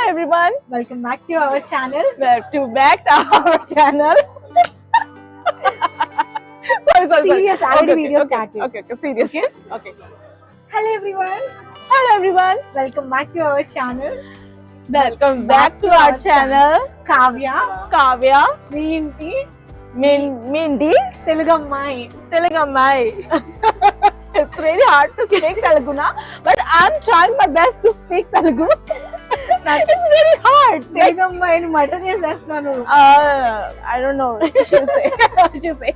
everyone. Welcome back to our channel. Back to our channel. sorry. Serious, already video started. Okay, serious. Okay. Hello everyone. Hello everyone. Welcome back to our channel. Welcome back to our channel. Kavya. Mindy. Telugamai. It's really hard to speak Telugu now, but I'm trying my best to speak Telugu. It's very hard. Telugamai murder చేస్తున్నాను. I don't know what you say.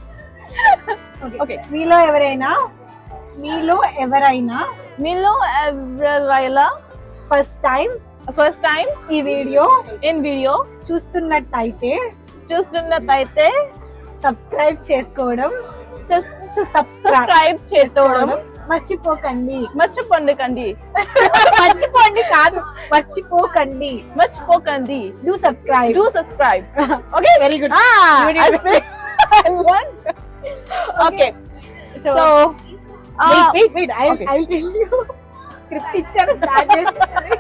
Okay. మీలో ఎవరైనా first time ఈ video చూస్తున్నట్టయితే subscribe చేసుకోవడం మర్చిపోకండి do subscribe Okay, very good. Okay, so wait, I will tell you. Script ఇచ్చాను, start చేస్తాను.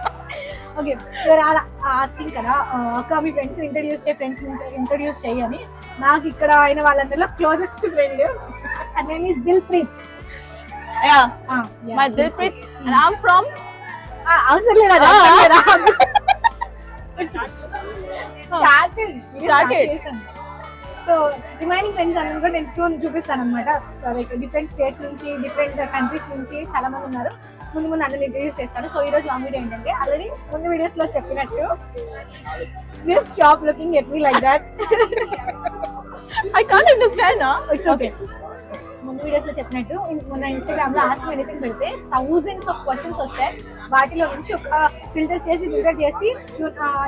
Okay, మీరు అలా ఆస్కింగ్ కదా అక్క మీ ఫ్రెండ్స్ ఇంట్రడ్యూస్ చేయని. నాకు ఇక్కడ అయిన వాళ్ళందరిలో closest friend her name is Dilpreet. My Dilpreet, and I'm from అవసరం లేదా స్టార్టెడ్. సో రిమైనింగ్ ఫ్రెండ్స్ అందరూ కూడా నేను సూన్ చూపిస్తాను అనమాట. లైక్ డిఫరెంట్ స్టేట్స్ నుంచి, డిఫరెంట్ కంట్రీస్ నుంచి చాలా మంది ఉన్నారు. ముందు అందరిని ఇంట్రడ్యూస్ చేస్తాను. సో ఈ రోజు లాంగ్ వీడియో ఏంటంటే, ఆల్రెడీ ముందు వీడియోస్ లో చెప్పినట్టు just stop looking at me like that. I can't understand. It's okay. ముందు వీడియోస్ లో చెప్పినట్టు మొన్న ఇన్స్టాగ్రామ్ లో ఆస్క్ మీ ఎనీథింగ్ పెడితే thousands of questions వచ్చాయి. వాటిలో నుంచి ఒక ఫిల్టర్ చేసి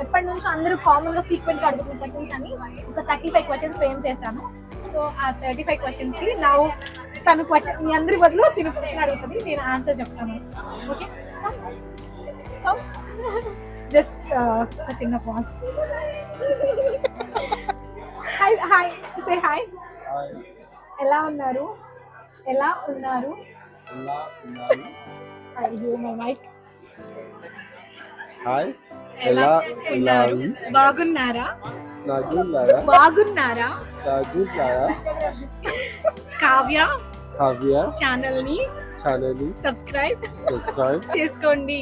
ఎప్పటి నుంచో అందరూ కామన్ గా ఫ్రీక్వెంట్ గా అడుగుతున్న క్వశ్చన్స్ అని ఒక 35 క్వశ్చన్స్ ఫ్రేమ్ చేశాను. సో ఆ 35 క్వశ్చన్స్ కి నా తను క్వశ్చన్ మీ అందరి బదులు తిను క్వశ్చన్ అడుగుతుంది, నేను ఆన్సర్ చెప్తాను. ఓకే, సో జస్ట్ చిన్న పాస్. Hi say hi. ఎలా ఉన్నారు? హాయ్, ఎలా ఉన్నారు? బాగున్నారా? కావ్య ఛానల్ ని సబ్స్క్రైబ్ చేసుకోండి.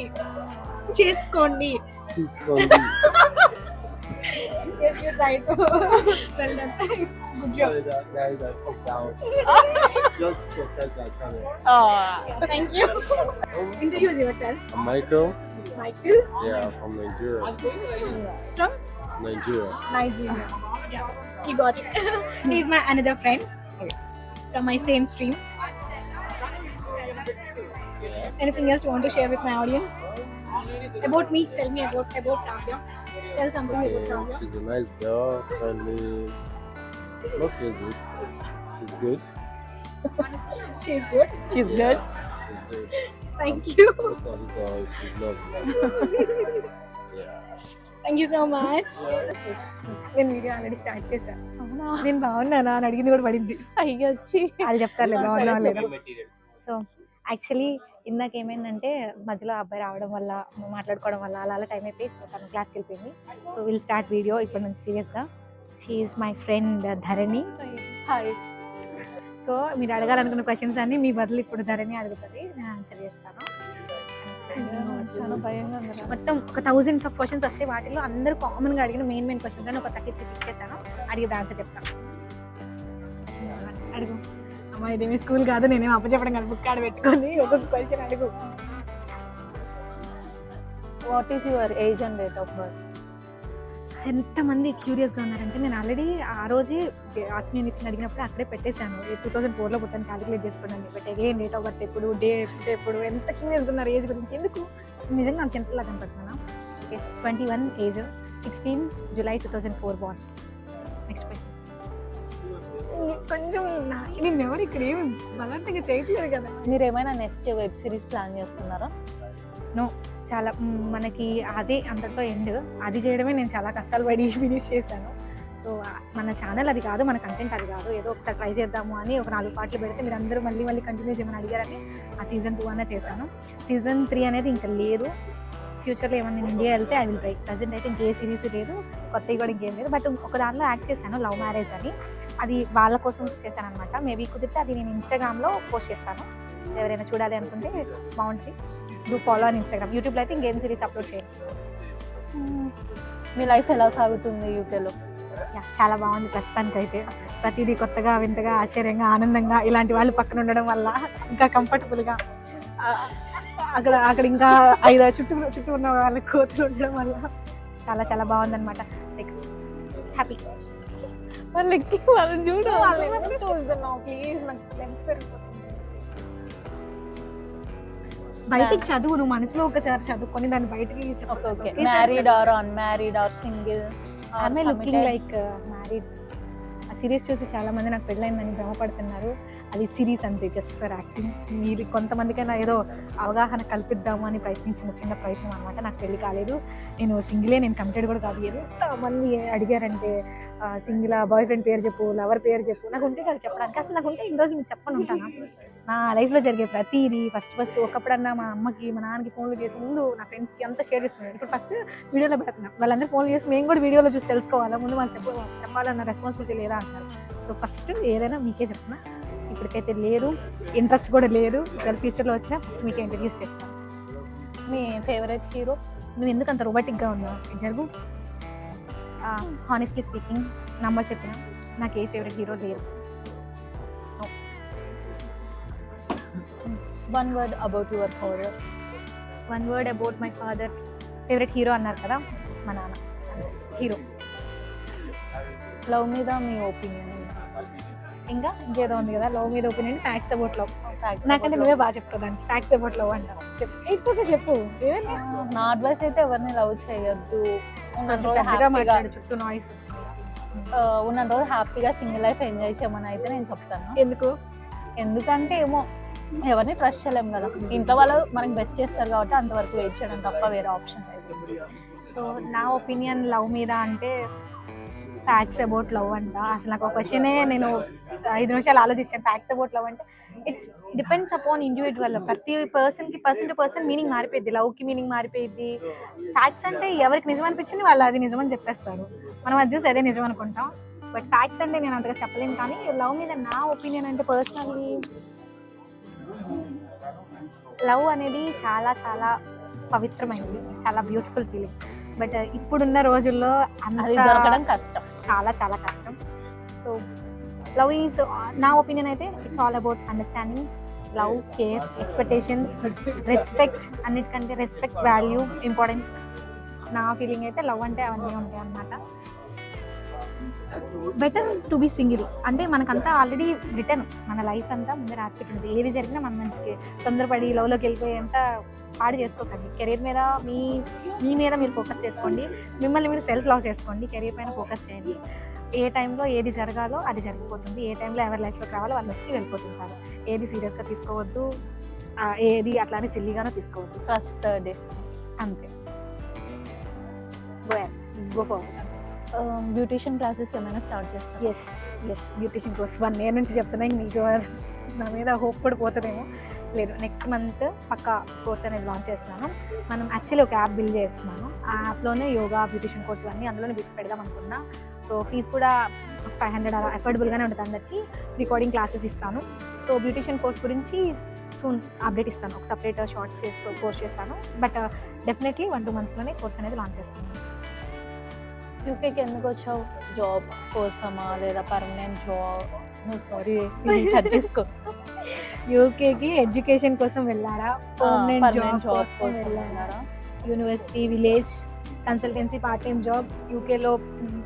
Yes, you're right. Well done. Good job. Sorry guys, I fucked out. Just subscribe to our channel. Thank you. Introduce yourself. I'm Michael. Yeah, from Nigeria. From Nigeria. Yeah, you got it. He's my another friend from my same stream. Anything else you want to share with my audience? About me, tell me about Kavya. Tell something about Kavya. She's a nice girl, friendly, not racist. She's good. She's good. She's good. Thank you. Most of the girls, she's lovely. Yeah. Thank you so much. నేను video already start చేశాను. నేను బాగున్నానా అని అడిగింది కూడా పడింది. అయ్యొచ్చి వాళ్ళు చెప్తారు బాగున్నా లేదా. సో యాక్చువల్లీ ఇందాక ఏమైందంటే మధ్యలో అబ్బాయి రావడం వల్ల మాట్లాడుకోవడం వల్ల అలా టైం అయిపోయి సో తను క్లాస్కి వెళ్ళిపోయింది. సో విల్ స్టార్ట్ వీడియో ఇప్పటి నుంచి సీరియస్గా. She is my friend Dharani. Hi. So మీరు అడగాలనుకున్న క్వశ్చన్స్ అన్ని మీ బదులు ఇప్పుడు ధరణి అడుగుతుంది, నేను ఆన్సర్ చేస్తాను. చాలా భయంగా ఉంది. మొత్తం ఒక 1000s of క్వశ్చన్స్ వస్తాయి. వాటిలో అందరూ కామన్గా అడిగిన మెయిన్ క్వశ్చన్స్ అని ఒక 33 పిక్ చేశాను. అడిగితే ఆన్సర్ చెప్తాను. అడుగు. అమ్మా ఇదేమి స్కూల్ కాదు, నేనేం అప్పచెప్పడం కాదు. బుక్ ఆడ పెట్టుకొని ఒక్కొక్క క్వశ్చన్ అడుగు. What is your age and date of birth? ఎంతమంది క్యూరియస్గా ఉన్నారంటే నేను ఆల్రెడీ ఆ రోజే ఆస్క్ మీ ఎనీథింగ్ అడిగినప్పుడు అక్కడే పెట్టేశాను. 2004లో పుట్టాను, క్యాలిక్యులేట్ చేసుకోండి. But again date of birth ఎప్పుడు, డే ఎప్పుడు, ఎంత క్యూరియస్గా ఉన్నారు ఏజ్ గురించి. ఎందుకు నిజంగా నాకు చిన్నలా కనపడుతున్నాను. Okay, 21 age, 16 July 2004 born. Next question. కొంచెం నేను ఎవరు ఇక్కడ ఏమి బలవంతంగా చేయట్లేదు కదా. మీరు ఏమైనా నెక్స్ట్ వెబ్ సిరీస్ ప్లాన్ చేస్తున్నారా? నో, చాలా మనకి అదే అంతతో ఎండ్. అది చేయడమే నేను చాలా కష్టాలు పడి ఫినిష్ చేశాను. సో మన ఛానల్ అది కాదు, మన కంటెంట్ అది కాదు. ఏదో ఒకసారి ట్రై చేద్దాము అని ఒక 4 పాటలు పెడితే మీరు అందరూ మళ్ళీ కంటిన్యూ చేయమని అడిగారని ఆ సీజన్ 2 అనే చేశాను. సీజన్ 3 అనేది ఇంకా లేదు. ఫ్యూచర్లో ఏమన్నా నేను ఇండియా వెళ్తే ఐ విల్ ట్రై. ప్రజెంట్ అయితే ఇంకే సిరీస్ లేదు, కొత్తవి కూడా ఇంకేం లేదు. బట్ ఒక దాంట్లో యాక్ట్ చేశాను, లవ్ మ్యారేజ్ అని. అది వాళ్ళ కోసం చేశాను అనమాట. మేబీ కుదిరితే అది నేను ఇన్స్టాగ్రామ్లో పోస్ట్ చేస్తాను. ఎవరైనా చూడాలి అనుకుంటే బాగుంటుంది. డూ ఫాలో అని ఇన్స్టాగ్రామ్. యూట్యూబ్లో అయితే ఇంకేం సిరీస్ అప్లోడ్ చేయండి. మీ లైఫ్ ఎలా సాగుతుంది యూకేలో? చాలా బాగుంది ప్రస్తుతానికి అయితే. ప్రతిదీ కొత్తగా, వింతగా, ఆశ్చర్యంగా, ఆనందంగా ఇలాంటి వాళ్ళు పక్కన ఉండడం వల్ల ఇంకా కంఫర్టబుల్గా, అక్కడ అక్కడ ఇంకా 5 చుట్టూ ఉన్న వాళ్ళ కోతులు ఉండడం వల్ల చాలా చాలా బాగుందన్నమాట. Like happy. వాళ్ళకి వాళ్ళు చూస్తున్నాం ప్లీజ్. నాకు బయటికి చదువు, నువ్వు మనసులో ఒకసారి చదువుకొని దాన్ని బయటికి okay. Married or unmarried or single? ఆమె లుకింగ్ లైక్ మ్యారీడ్. ఆ సిరీస్ చూసి చాలా మంది నాకు పెళ్ళైందని భ్రమపడుతున్నారు. అది సిరీస్ అంతే, జస్ట్ ఫర్ యాక్టింగ్. మీరు కొంతమందికైనా ఏదో అవగాహన కల్పిద్దాము అని ప్రయత్నించిన చిన్న ప్రయత్నం అనమాట. నాకు పెళ్లి కాలేదు, నేను సింగిలే, నేను కమిటెడ్ కూడా కాదు. ఎంతమంది అడిగారంటే సింగిల్, బాయ్ ఫ్రెండ్ పేరు చెప్పు, లవర్ పేరు చెప్పు. నాకు ఉంటే కదా చెప్పడానికి. అసలు నాకు ఉంటే ఇన్ని రోజులు మీకు చెప్పని ఉంటాను. నా లైఫ్లో జరిగే ప్రతిదీ ఫస్ట్ ఒకప్పుడన్నా మా అమ్మకి, మా నాన్నకి ఫోన్లు చేసి ముందు నా ఫ్రెండ్స్కి అంతా షేర్ చేసుకున్నాను. ఇప్పుడు ఫస్ట్ వీడియోలో పెడుతున్నాం. వాళ్ళందరూ ఫోన్లు చేసి మేము కూడా వీడియోలో చూసి తెలుసుకోవాలా, ముందు వాళ్ళు చెప్పాలన్న రెస్పాన్సిబిలిటీ లేదా అంటారు. సో ఫస్ట్ ఏదైనా మీకే చెప్తున్నా. ఇప్పటికైతే లేదు, ఇంట్రెస్ట్ కూడా లేదు. ఫ్యూచర్లో వచ్చినా ఫస్ట్ మీకే ఇంట్రడ్యూస్ చేస్తాను. మీ ఫేవరెట్ హీరో? నువ్వు ఎందుకు అంత రొబాటిక్గా ఉన్నావు? జరుగు. హానెస్ట్లీ స్పీకింగ్, నంబర్ చెప్పిన నాకు ఏ ఫేవరెట్ హీరో లేరు. One word about your father. One word about my father. Favourite hero అన్నారు కదా, మా నాన్న హీరో. లవ్ మీద మీ ఒపీనియన్? ఇంకా ఇంకేదో ఉంది కదా, లవ్ మీద ఒపీనియన్. Facts about love. నాకంటే నువ్వే బాగా చెప్తావు దాన్ని. ఫ్యాక్ట్స్ అబౌట్ లవ్ అంటావు. చెప్పు. ఇట్స్ ఓకే, చెప్పు. నా అడ్వైస్ అయితే ఎవరిని లవ్ చేయొద్దు. చుట్టూ నాయిస్. ఉన్న రోజు హ్యాపీగా సింగిల్ లైఫ్ ఎంజాయ్ చేయమని అయితే నేను చెప్తాను. ఎందుకంటే ఏమో ఎవరిని ట్రస్ట్ చేయలేము కదా. ఇంట్లో వాళ్ళు మనకి బెస్ట్ చేస్తారు కాబట్టి అంతవరకు వెయిట్ చేయడం తప్ప వేరే ఆప్షన్ లేదు. సో నా ఒపీనియన్ లవ్ మీద అంటే ఫ్యాక్ట్స్ అబౌట్ లవ్ అంట. అసలు నాకు ఒక క్వశ్చనే నేను 5 నిమిషాలు ఆలోచించాను. ఫ్యాక్ట్స్ అబౌట్ లవ్ అంటే ఇట్స్ డిపెండ్స్ అపాన్ ఇండివిజువల్. ప్రతి పర్సన్కి పర్సన్ టు పర్సన్ మీనింగ్ మారిపోయింది. లవ్కి మీనింగ్ మారిపోయింది. ఫ్యాక్ట్స్ అంటే ఎవరికి నిజం అనిపించింది వాళ్ళు అది నిజమని చెప్పేస్తారు. మనం అది చూసి అదే నిజం అనుకుంటాం. బట్ ఫ్యాక్ట్స్ అంటే నేను అంతగా చెప్పలేను. కానీ లవ్ మీద నా ఒపీనియన్ అంటే పర్సనల్లీ లవ్ అనేది చాలా చాలా పవిత్రమైనది, చాలా బ్యూటిఫుల్ ఫీలింగ్. బట్ ఇప్పుడున్న రోజుల్లో అది దొరకడం కష్టం, చాలా చాలా కష్టం. సో లవ్ ఈజ్, నా ఒపీనియన్ అయితే it's all about understanding, love, care, expectations, respect. అన్నిటికంటే రెస్పెక్ట్, వాల్యూ, ఇంపార్టెన్స్. నా ఫీలింగ్ అయితే లవ్ అంటే అవన్నీ ఉంటాయి అన్నమాట. Better to be single. అంటే మనకంతా ఆల్రెడీ రిటర్న్, మన లైఫ్ అంతా ముందే రాసి ఉంటుంది. ఏది జరిగినా మన మంచికి. తొందరపడి లవ్లోకి వెళ్ళిపోయేంత పాడు చేసుకోకండి. కెరీర్ మీద మీ మీద మీరు ఫోకస్ చేసుకోండి. మిమ్మల్ని మీరు సెల్ఫ్ లవ్ చేసుకోండి. కెరీర్ పైన ఫోకస్ చేయండి. ఏ టైంలో ఏది జరగాలో అది జరిగిపోతుంది. ఏ టైంలో ఎవరి లైఫ్లోకి రావాలో వాళ్ళు వచ్చి వెళ్ళిపోతుంటారు. ఏది సీరియస్గా తీసుకోవద్దు, ఏది అట్లానే సిల్లీగానో తీసుకోవద్దు. ట్రస్ట్ ద డెస్టినీ, అంతే. Go forward. బ్యూటిషియన్ క్లాసెస్ ఏమైనా స్టార్ట్ చేస్తాను? ఎస్ బ్యూటిషియన్ కోర్స్ 1 year నుంచి చెప్తున్నా. మీకు నా మీద హోప్ కూడా పోతుందేమో. లేదు, నెక్స్ట్ మంత్ పక్కా కోర్స్ అనేది లాంచ్ చేస్తున్నాను. మనం యాక్చువల్లీ ఒక యాప్ బిల్డ్ చేస్తున్నాను. ఆ యాప్లోనే యోగా, బ్యూటిషియన్ కోర్స్ అన్నీ అందులోనే పెడదాం అనుకున్నా. సో ఫీజు కూడా 500 అలా అఫోర్డబుల్గానే ఉంటుంది అందరికీ. రికార్డింగ్ క్లాసెస్ ఇస్తాను. సో బ్యూటిషియన్ కోర్స్ గురించి సూన్ అప్డేట్ ఇస్తాను. ఒక సపరేట్ షార్ట్స్ పోస్ట్ చేస్తాను. బట్ డెఫినెట్లీ 1-2 monthsలోనే కోర్స్ అనేది లాంచ్ చేస్తాను. యూకేకి ఎందుకు వచ్చావు? జాబ్ కోసమా లేదా పర్మనెంట్ జాబ్? సారీ చేసుకో. యూకేకి ఎడ్యుకేషన్ కోసం వెళ్ళారా? పర్మనెంట్ జాబ్ కోసం వెళ్ళారా? University, village, consultancy, part time job, యూకేలో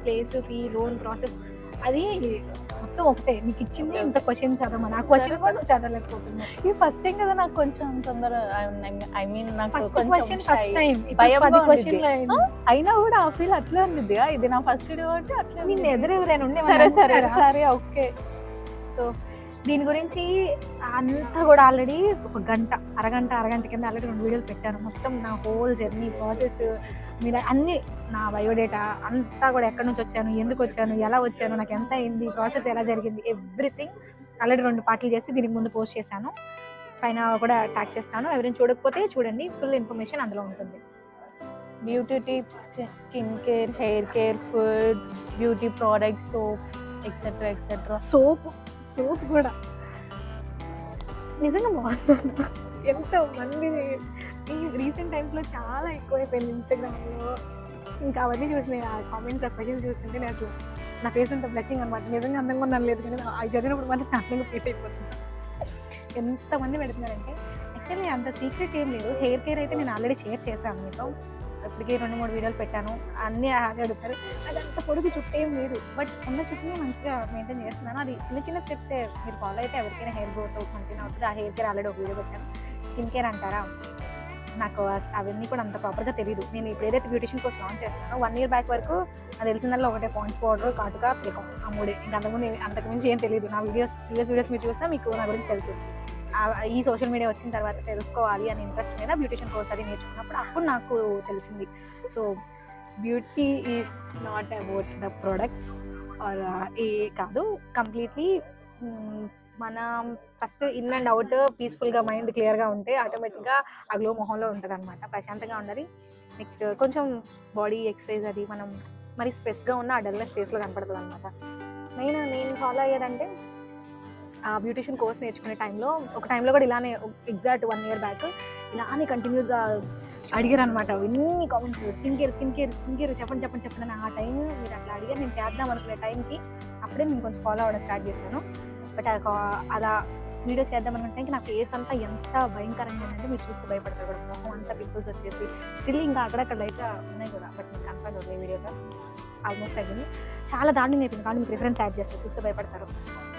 ప్లేస్, ఫీ, లోన్ ప్రాసెస్, అది మొత్తం ఒకటే. నీకు ఇచ్చింది ఇంత క్వశ్చన్ చదవమని. ఆ క్వశ్చన్ కూడా చదవలేకపోతున్నాను. ఇది ఫస్ట్ టైం కదా, నాకు కొంచెం తొందర, ఐ మీన్ నాకు కొంచెం అయినా కూడా ఆ ఫీల్ అట్లా ఉంది. ఇది నా ఫస్ట్ వీడియో కాబట్టి అట్లా. నేను ఎదురెవరైనా ఉండే. సరే ఓకే. సో దీని గురించి అంతా కూడా ఆల్రెడీ ఒక అరగంట కింద ఆల్రెడీ 2 వీడియోలు పెట్టాను. మొత్తం నా హోల్ జర్నీ ప్రాసెస్ మీద అన్నీ, నా బయోడేటా అంతా కూడా, ఎక్కడి నుంచి వచ్చాను, ఎందుకు వచ్చాను, ఎలా వచ్చాను, నాకు ఎంత అయింది, ప్రాసెస్ ఎలా జరిగింది, ఎవ్రీథింగ్ ఆల్రెడీ 2 పార్ట్లు చేసి దీనికి ముందు పోస్ట్ చేశాను. పైన కూడా ట్యాగ్ చేస్తాను. ఎవరైనా చూడకపోతే చూడండి, ఫుల్ ఇన్ఫర్మేషన్ అందులో ఉంటుంది. Beauty tips, skin care, hair care, food, beauty products, soap, etcetera etcetera. Soap కూడా నిజంగా బాగుంది. ఎంతో మంది ఈ రీసెంట్ టైమ్స్లో చాలా ఎక్కువైపోయింది ఇన్స్టాగ్రామ్లో. ఇంకా అవన్నీ చూసి ఆ కామెంట్స్ ఆ క్వశ్చన్స్ చూస్తుంటే నేను అసలు నా ఫేస్ అంత బ్లషింగ్ అనమాట. నిజంగా అందంగా ఉన్నాను లేదు కానీ అవి చదివినప్పుడు మాత్రం అందంగా ఫీట్ అయిపోతుంది. ఎంతమంది పెడుతున్నారంటే యాక్చువల్లీ అంత సీక్రెట్ ఏం లేదు. హెయిర్ కేర్ అయితే నేను ఆల్రెడీ షేర్ చేశాను మీతో, ఇప్పటికే 2-3 వీడియోలు పెట్టాను. అన్నీ అదే అడుగుతారు. అది అంత పొడుగు చుట్టూ ఏం లేదు, బట్ ఉన్న చుట్టూనే మంచిగా మెయింటైన్ చేస్తున్నాను. అది చిన్న చిన్న స్టెప్సే మీరు ఫాలో అయితే ఎవరికైనా హెయిర్ గ్రోత్ మంచిగా అవుతుంది. ఆ హెయిర్ కేర్ ఆల్రెడీ ఒక వీడియో పెట్టాను. స్కిన్ కేర్ అంటారా, నాకు అవన్నీ కూడా అంత ప్రాపర్గా తెలియదు. నేను ఇప్పుడు ఏదైతే బ్యూటిషియన్ కోర్స్ లాంచ్ చేస్తున్నానో 1 year బ్యాక్ వరకు అది తెలిసిందల్లో ఒకటే పాండ్స్ పౌడర్, కాటుక, ప్లేకం, ఆ 3. ఇంకా అంతకుమించి ఏం తెలియదు. నా ప్రీవియస్ వీడియోస్ మీరు చూసినా మీకు నా గురించి తెలుసు. ఈ సోషల్ మీడియా వచ్చిన తర్వాత తెలుసుకోవాలి అని ఇంట్రెస్ట్ మీద బ్యూటిషియన్ కోర్స్ అది నేర్చుకున్నప్పుడు అప్పుడు నాకు తెలిసింది. So beauty is not about the products or a కాదు, కంప్లీట్లీ మనం ఫస్ట్ ఇన్ అండ్ అవుట్ పీస్ఫుల్గా మైండ్ క్లియర్గా ఉంటే ఆటోమేటిక్గా ఆ గ్లో మొహంలో ఉంటుంది అనమాట. ప్రశాంతంగా ఉండాలి. నెక్స్ట్ కొంచెం బాడీ ఎక్సర్సైజ్ అది మనం మరి స్ట్రెస్గా ఉన్న ఆ డల్నెస్ ఫేస్లో కనపడుతుంది అనమాట. నేను ఫాలో అయ్యేదంటే ఆ బ్యూటిషియన్ కోర్స్ నేర్చుకునే టైంలో కూడా ఇలానే ఎగ్జాక్ట్ 1 year బ్యాక్ ఇలానే కంటిన్యూస్గా అడిగారు అనమాట. ఎన్ని కామెంట్స్ స్కిన్ కేర్ చెప్పండి అని. ఆ టైం మీరు అట్లా అడిగారు. నేను చేద్దాం అనుకునే టైంకి అప్పుడే నేను కొంచెం ఫాలో అవ్వడం స్టార్ట్ చేశాను. బట్ అలా వీడియో చేద్దాం అనుకుంటే నా ఫేస్ అంతా ఎంత భయంకరంగా ఉందంటే మీరు చూస్తే భయపడతారు కూడా. మొహం అంతా పింపుల్స్ వచ్చేసి స్టిల్ ఇంకా అక్కడక్కడ అయితే ఉన్నాయి కూడా, బట్ మీకు కన్ఫర్మ్ అవుతుంది వీడియోగా ఆల్మోస్ట్ అయింది. చాలా దారుణంగా అయిపోయింది. కానీ మీకు రిఫరెన్స్ యాడ్ చేస్తారు, చూస్తే భయపడతారు.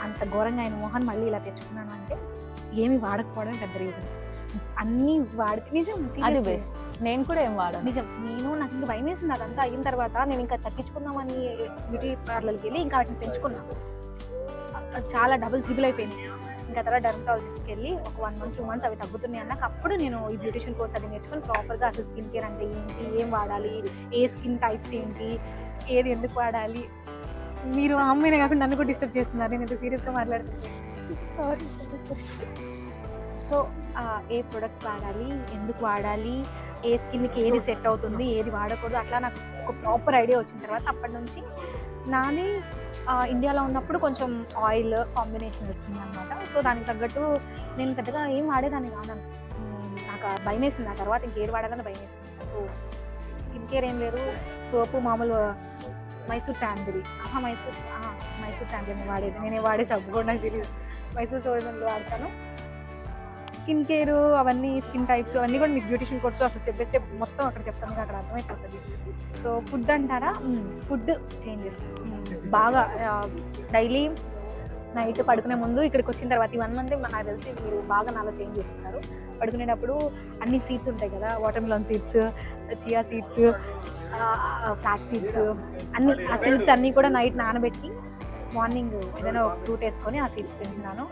అంత ఘోరంగా అయిన మొహన్ మళ్ళీ ఇలా తెచ్చుకున్నాను అంటే ఏమి వాడకపోవడం పెద్ద రీజన్. అన్నీ వాడితే నిజం అది బెస్ట్. నేను కూడా ఏం వాడను. నిజం. నాకు ఇంకా భయం వేసింది. అదంతా అయిన తర్వాత నేను ఇంకా తగ్గించుకుందామని బ్యూటీ పార్లర్కి వెళ్ళి ఇంకా వాటిని పెంచుకున్నాను. చాలా డబుల్ ట్రిబుల్ అయిపోయింది. ఇంకా తర్వాత డర్మటాలజిస్ట్కి వెళ్ళి ఒక 1 month 2 months అవి తగ్గుతున్నాయి అన్నాక అప్పుడు నేను ఈ బ్యూటిషియన్ కోర్స్ అది నేర్చుకుని ప్రాపర్గా అసలు స్కిన్ కేర్ అంటే ఏంటి, ఏం వాడాలి, ఏ స్కిన్ టైప్స్ ఏంటి, ఏది ఎందుకు వాడాలి. మీరు ఆ అమ్మాయినే కాకుండా నన్ను కూడా డిస్టర్బ్ చేస్తున్నారు. నేను ఇంత సీరియస్గా మాట్లాడుతున్నాను, సారీ. సో ఏ ప్రొడక్ట్స్ వాడాలి, ఎందుకు వాడాలి, ఏ స్కిన్కి ఏది సెట్ అవుతుంది, ఏది వాడకూడదు, అట్లా నాకు ఒక ప్రాపర్ ఐడియా వచ్చిన తర్వాత అప్పటి నుంచి నాది ఇండియాలో ఉన్నప్పుడు కొంచెం ఆయిల్ కాంబినేషన్ స్కిన్ అనమాట. సో దానికి తగ్గట్టు నేను పెద్దగా ఏం వాడేదాన్ని కాదు. నాకు భయం వేసింది. ఆ తర్వాత ఇంకేది వాడాలని భయం వేసింది. సో స్కిన్ కేర్ ఏం లేదు, సోపు మామూలు మైసూర్ శాండిల్ మైసూర్ శాండిల్ వాడేది. నేనే వాడే సబ్బు కూడా నాకు తెలియదు. మైసూర్ సోడిల్ వాడతాను. స్కిన్ కేర్ అవన్నీ స్కిన్ టైప్స్ అవన్నీ కూడా మీకు బ్యూటిషియన్ కోర్సు అసలు చెప్పేస్తే మొత్తం అక్కడ చెప్తాను, మీకు అక్కడ అర్థమైపోతుంది. సో ఫుడ్ అంటారా, ఫుడ్ చేంజెస్ బాగా డైలీ నైట్ పడుకునే ముందు ఇక్కడికి వచ్చిన తర్వాత ఈ 1 month నాకు తెలిసి మీరు బాగా నాలో చేంజ్ చేస్తున్నారు. పడుకునేటప్పుడు అన్ని సీడ్స్ ఉంటాయి కదా, watermelon seeds, chia seeds, flax seeds, ఆ సీడ్స్ అన్నీ కూడా నైట్ నానబెట్టి మార్నింగ్ ఏదైనా ఒక ఫ్రూట్ వేసుకొని ఆ సీడ్స్ తింటున్నాను.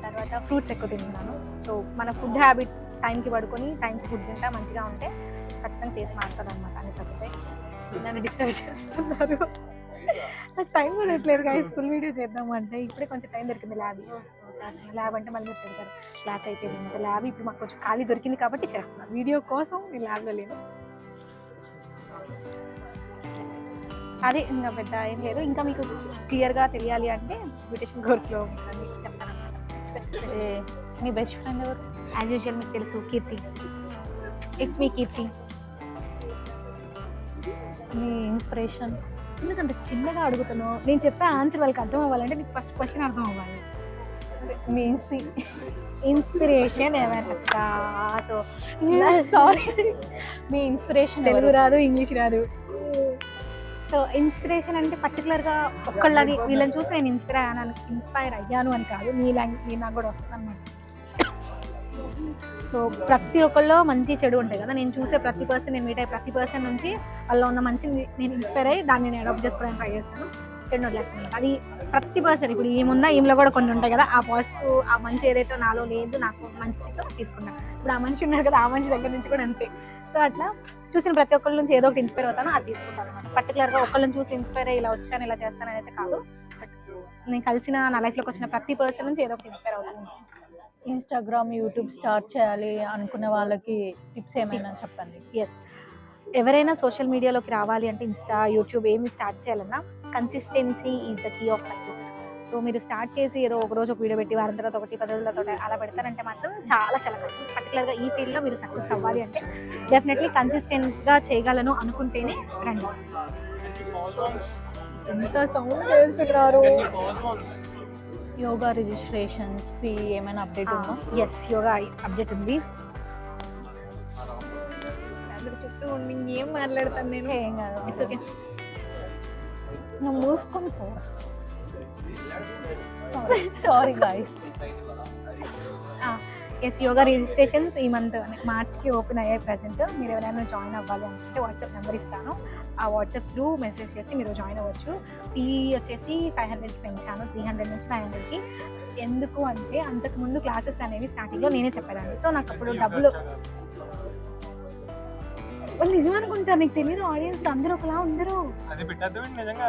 తర్వాత ఫ్రూట్స్ ఎక్కువ తింటున్నాను. సో మన ఫుడ్ హ్యాబిట్ టైంకి పడుకొని టైంకి ఫుడ్ తింటా మంచిగా ఉంటే ఖచ్చితంగా ఫేస్ మారుతుంది అనమాట. అని తప్పితే నన్ను డిస్టర్బ్ చేస్తున్నారు. నాకు టైం కూడా లేదు గైస్ ఫుల్ వీడియో చేద్దాము అంటే. ఇప్పుడే కొంచెం టైం దొరికింది ల్యాబ్ అంటే మళ్ళీ మీరు తింటారు. క్లాస్ అయిపోయింది ఇంకా ల్యాబ్ ఇప్పుడు మాకు కొంచెం ఖాళీ దొరికింది కాబట్టి చేస్తున్నాను. వీడియో కోసం నేను ల్యాబ్లో లేను. అదే ఇంకా పెద్ద ఏం లేదు. ఇంకా మీకు క్లియర్గా తెలియాలి అంటే బ్యూటిషియన్ కోర్స్లో మీకు చెప్తాను అనమాట. మీ బెస్ట్ ఫ్రెండ్ ఎవరు? యాజ్ యూజువల్ మీకు తెలుసు, కీర్తి. It's me Keerthi. Me inspiration? ఎందుకంత చిన్నగా అడుగుతాను. నేను చెప్పే ఆన్సర్ వాళ్ళకి అర్థం అవ్వాలంటే నీకు ఫస్ట్ క్వశ్చన్ అర్థం అవ్వాలి. మీ ఇన్స్పిరేషన్ ఏమైనా? సో సారీ, మీ ఇన్స్పిరేషన్ తెలుగు రాదు, ఇంగ్లీష్ రాదు. సో ఇన్స్పిరేషన్ అంటే పర్టికులర్గా ఒక్కళ్ళని వీళ్ళని చూసి నేను ఇన్స్పైర్ అయ్యాను అని కాదు. మీ నాకు కూడా వస్తుంది అనమాట. సో ప్రతి ఒక్కళ్ళలో మంచి చెడు ఉంటాయి కదా. నేను చూసే ప్రతి పర్సన్, నేను మీట్ అయ్యే ప్రతి పర్సన్ నుంచి వాళ్ళలో ఉన్న మంచిని నేను ఇన్స్పైర్ అయ్యి దాన్ని నేను అడాప్ట్ చేసుకోవడానికి ట్రై చేస్తాను. చెడు వదిలేస్తాను అనమాట. అది ప్రతి పర్సన్. ఇప్పుడు ఏముందా ఈమెలో కూడా కొన్ని ఉంటాయి కదా, ఆ పాజిటివ్ ఆ మంచి ఏదైతే నాలో లేదు నాకు మంచిగా తీసుకున్నాను. ఇప్పుడు ఆ మనిషి ఉన్నారు కదా, ఆ మనిషి దగ్గర నుంచి కూడా అంతే. సో అట్లా చూసిన ప్రతి ఒక్కళ్ళ నుంచి ఏదో ఒకటి ఇన్స్పైర్ అవుతాను, అది తీసుకుంటాను అనమాట. పర్టికులర్గా ఒకళ్ళని చూసి ఇన్స్పైర్ అయ్యి ఇలా వచ్చాను ఇలా చేస్తాను అనేది కాదు. బట్ నేను కలిసిన నా లైఫ్లోకి వచ్చిన ప్రతి పర్సన్ నుంచి ఏదో ఒకటి ఇన్స్పైర్ అవుతాను. ఇన్స్టాగ్రామ్, యూట్యూబ్ స్టార్ట్ చేయాలి అనుకునే వాళ్ళకి టిప్స్ ఏమైనా చెప్పండి. ఎస్, ఎవరైనా సోషల్ మీడియాలోకి రావాలి అంటే ఇన్స్టా, యూట్యూబ్ ఏమి స్టార్ట్ చేయాలన్నా consistency is the key of success. So మీరు స్టార్ట్ చేసి ఏదో ఒక రోజు ఒక వీడియో పెట్టి వారం తర్వాత ఒకటి 10 రోజులతో అలా పెడతారంటే మాత్రం చాలా చాలా కష్టం. పర్టికులర్గా ఈ ఫీల్డ్లో మీరు సక్సెస్ అవ్వాలి అంటే డెఫినెట్లీ కన్సిస్టెంట్గా చేయగలను అనుకుంటేనే రండి. ఎంత సౌండ్ చేస్తున్నారు. యోగా రిజిస్ట్రేషన్స్ ఫీ ఏమైనా అప్డేట్ ఉందా? ఎస్, యోగా అప్డేట్ ఉంది. చుట్టూ ఉండి ఏం మాట్లాడతాను నేను. ఏం కాదు, ఇట్స్ ఓకే. నువ్వు మూసుకొని పో. Sorry guys. Yes, yoga registrations ఈ మంత్ మార్చ్కి ఓపెన్ అయ్యాయి. ప్రెసెంట్ మీరు ఎవరైనా జాయిన్ అవ్వాలి అనుకుంటే వాట్సాప్ నెంబర్ ఇస్తాను. ఆ వాట్సాప్ త్రూ మెసేజ్ చేసి మీరు జాయిన్ అవ్వచ్చు. ఫీ వచ్చేసి 500కి పెంచాను, 300 నుంచి 500కి. ఎందుకు అంటే అంతకుముందు క్లాసెస్ అనేవి స్టార్టింగ్లో నేనే చెప్పేదాన్ని. సో నాకు అప్పుడు డబ్బులు వాళ్ళు నిజం అనుకుంటా, నీకు తెలియదు ఆడియన్స్ అందరూ ఒకలా ఉండరు. అది పెట్టేద్దామండి నిజంగా.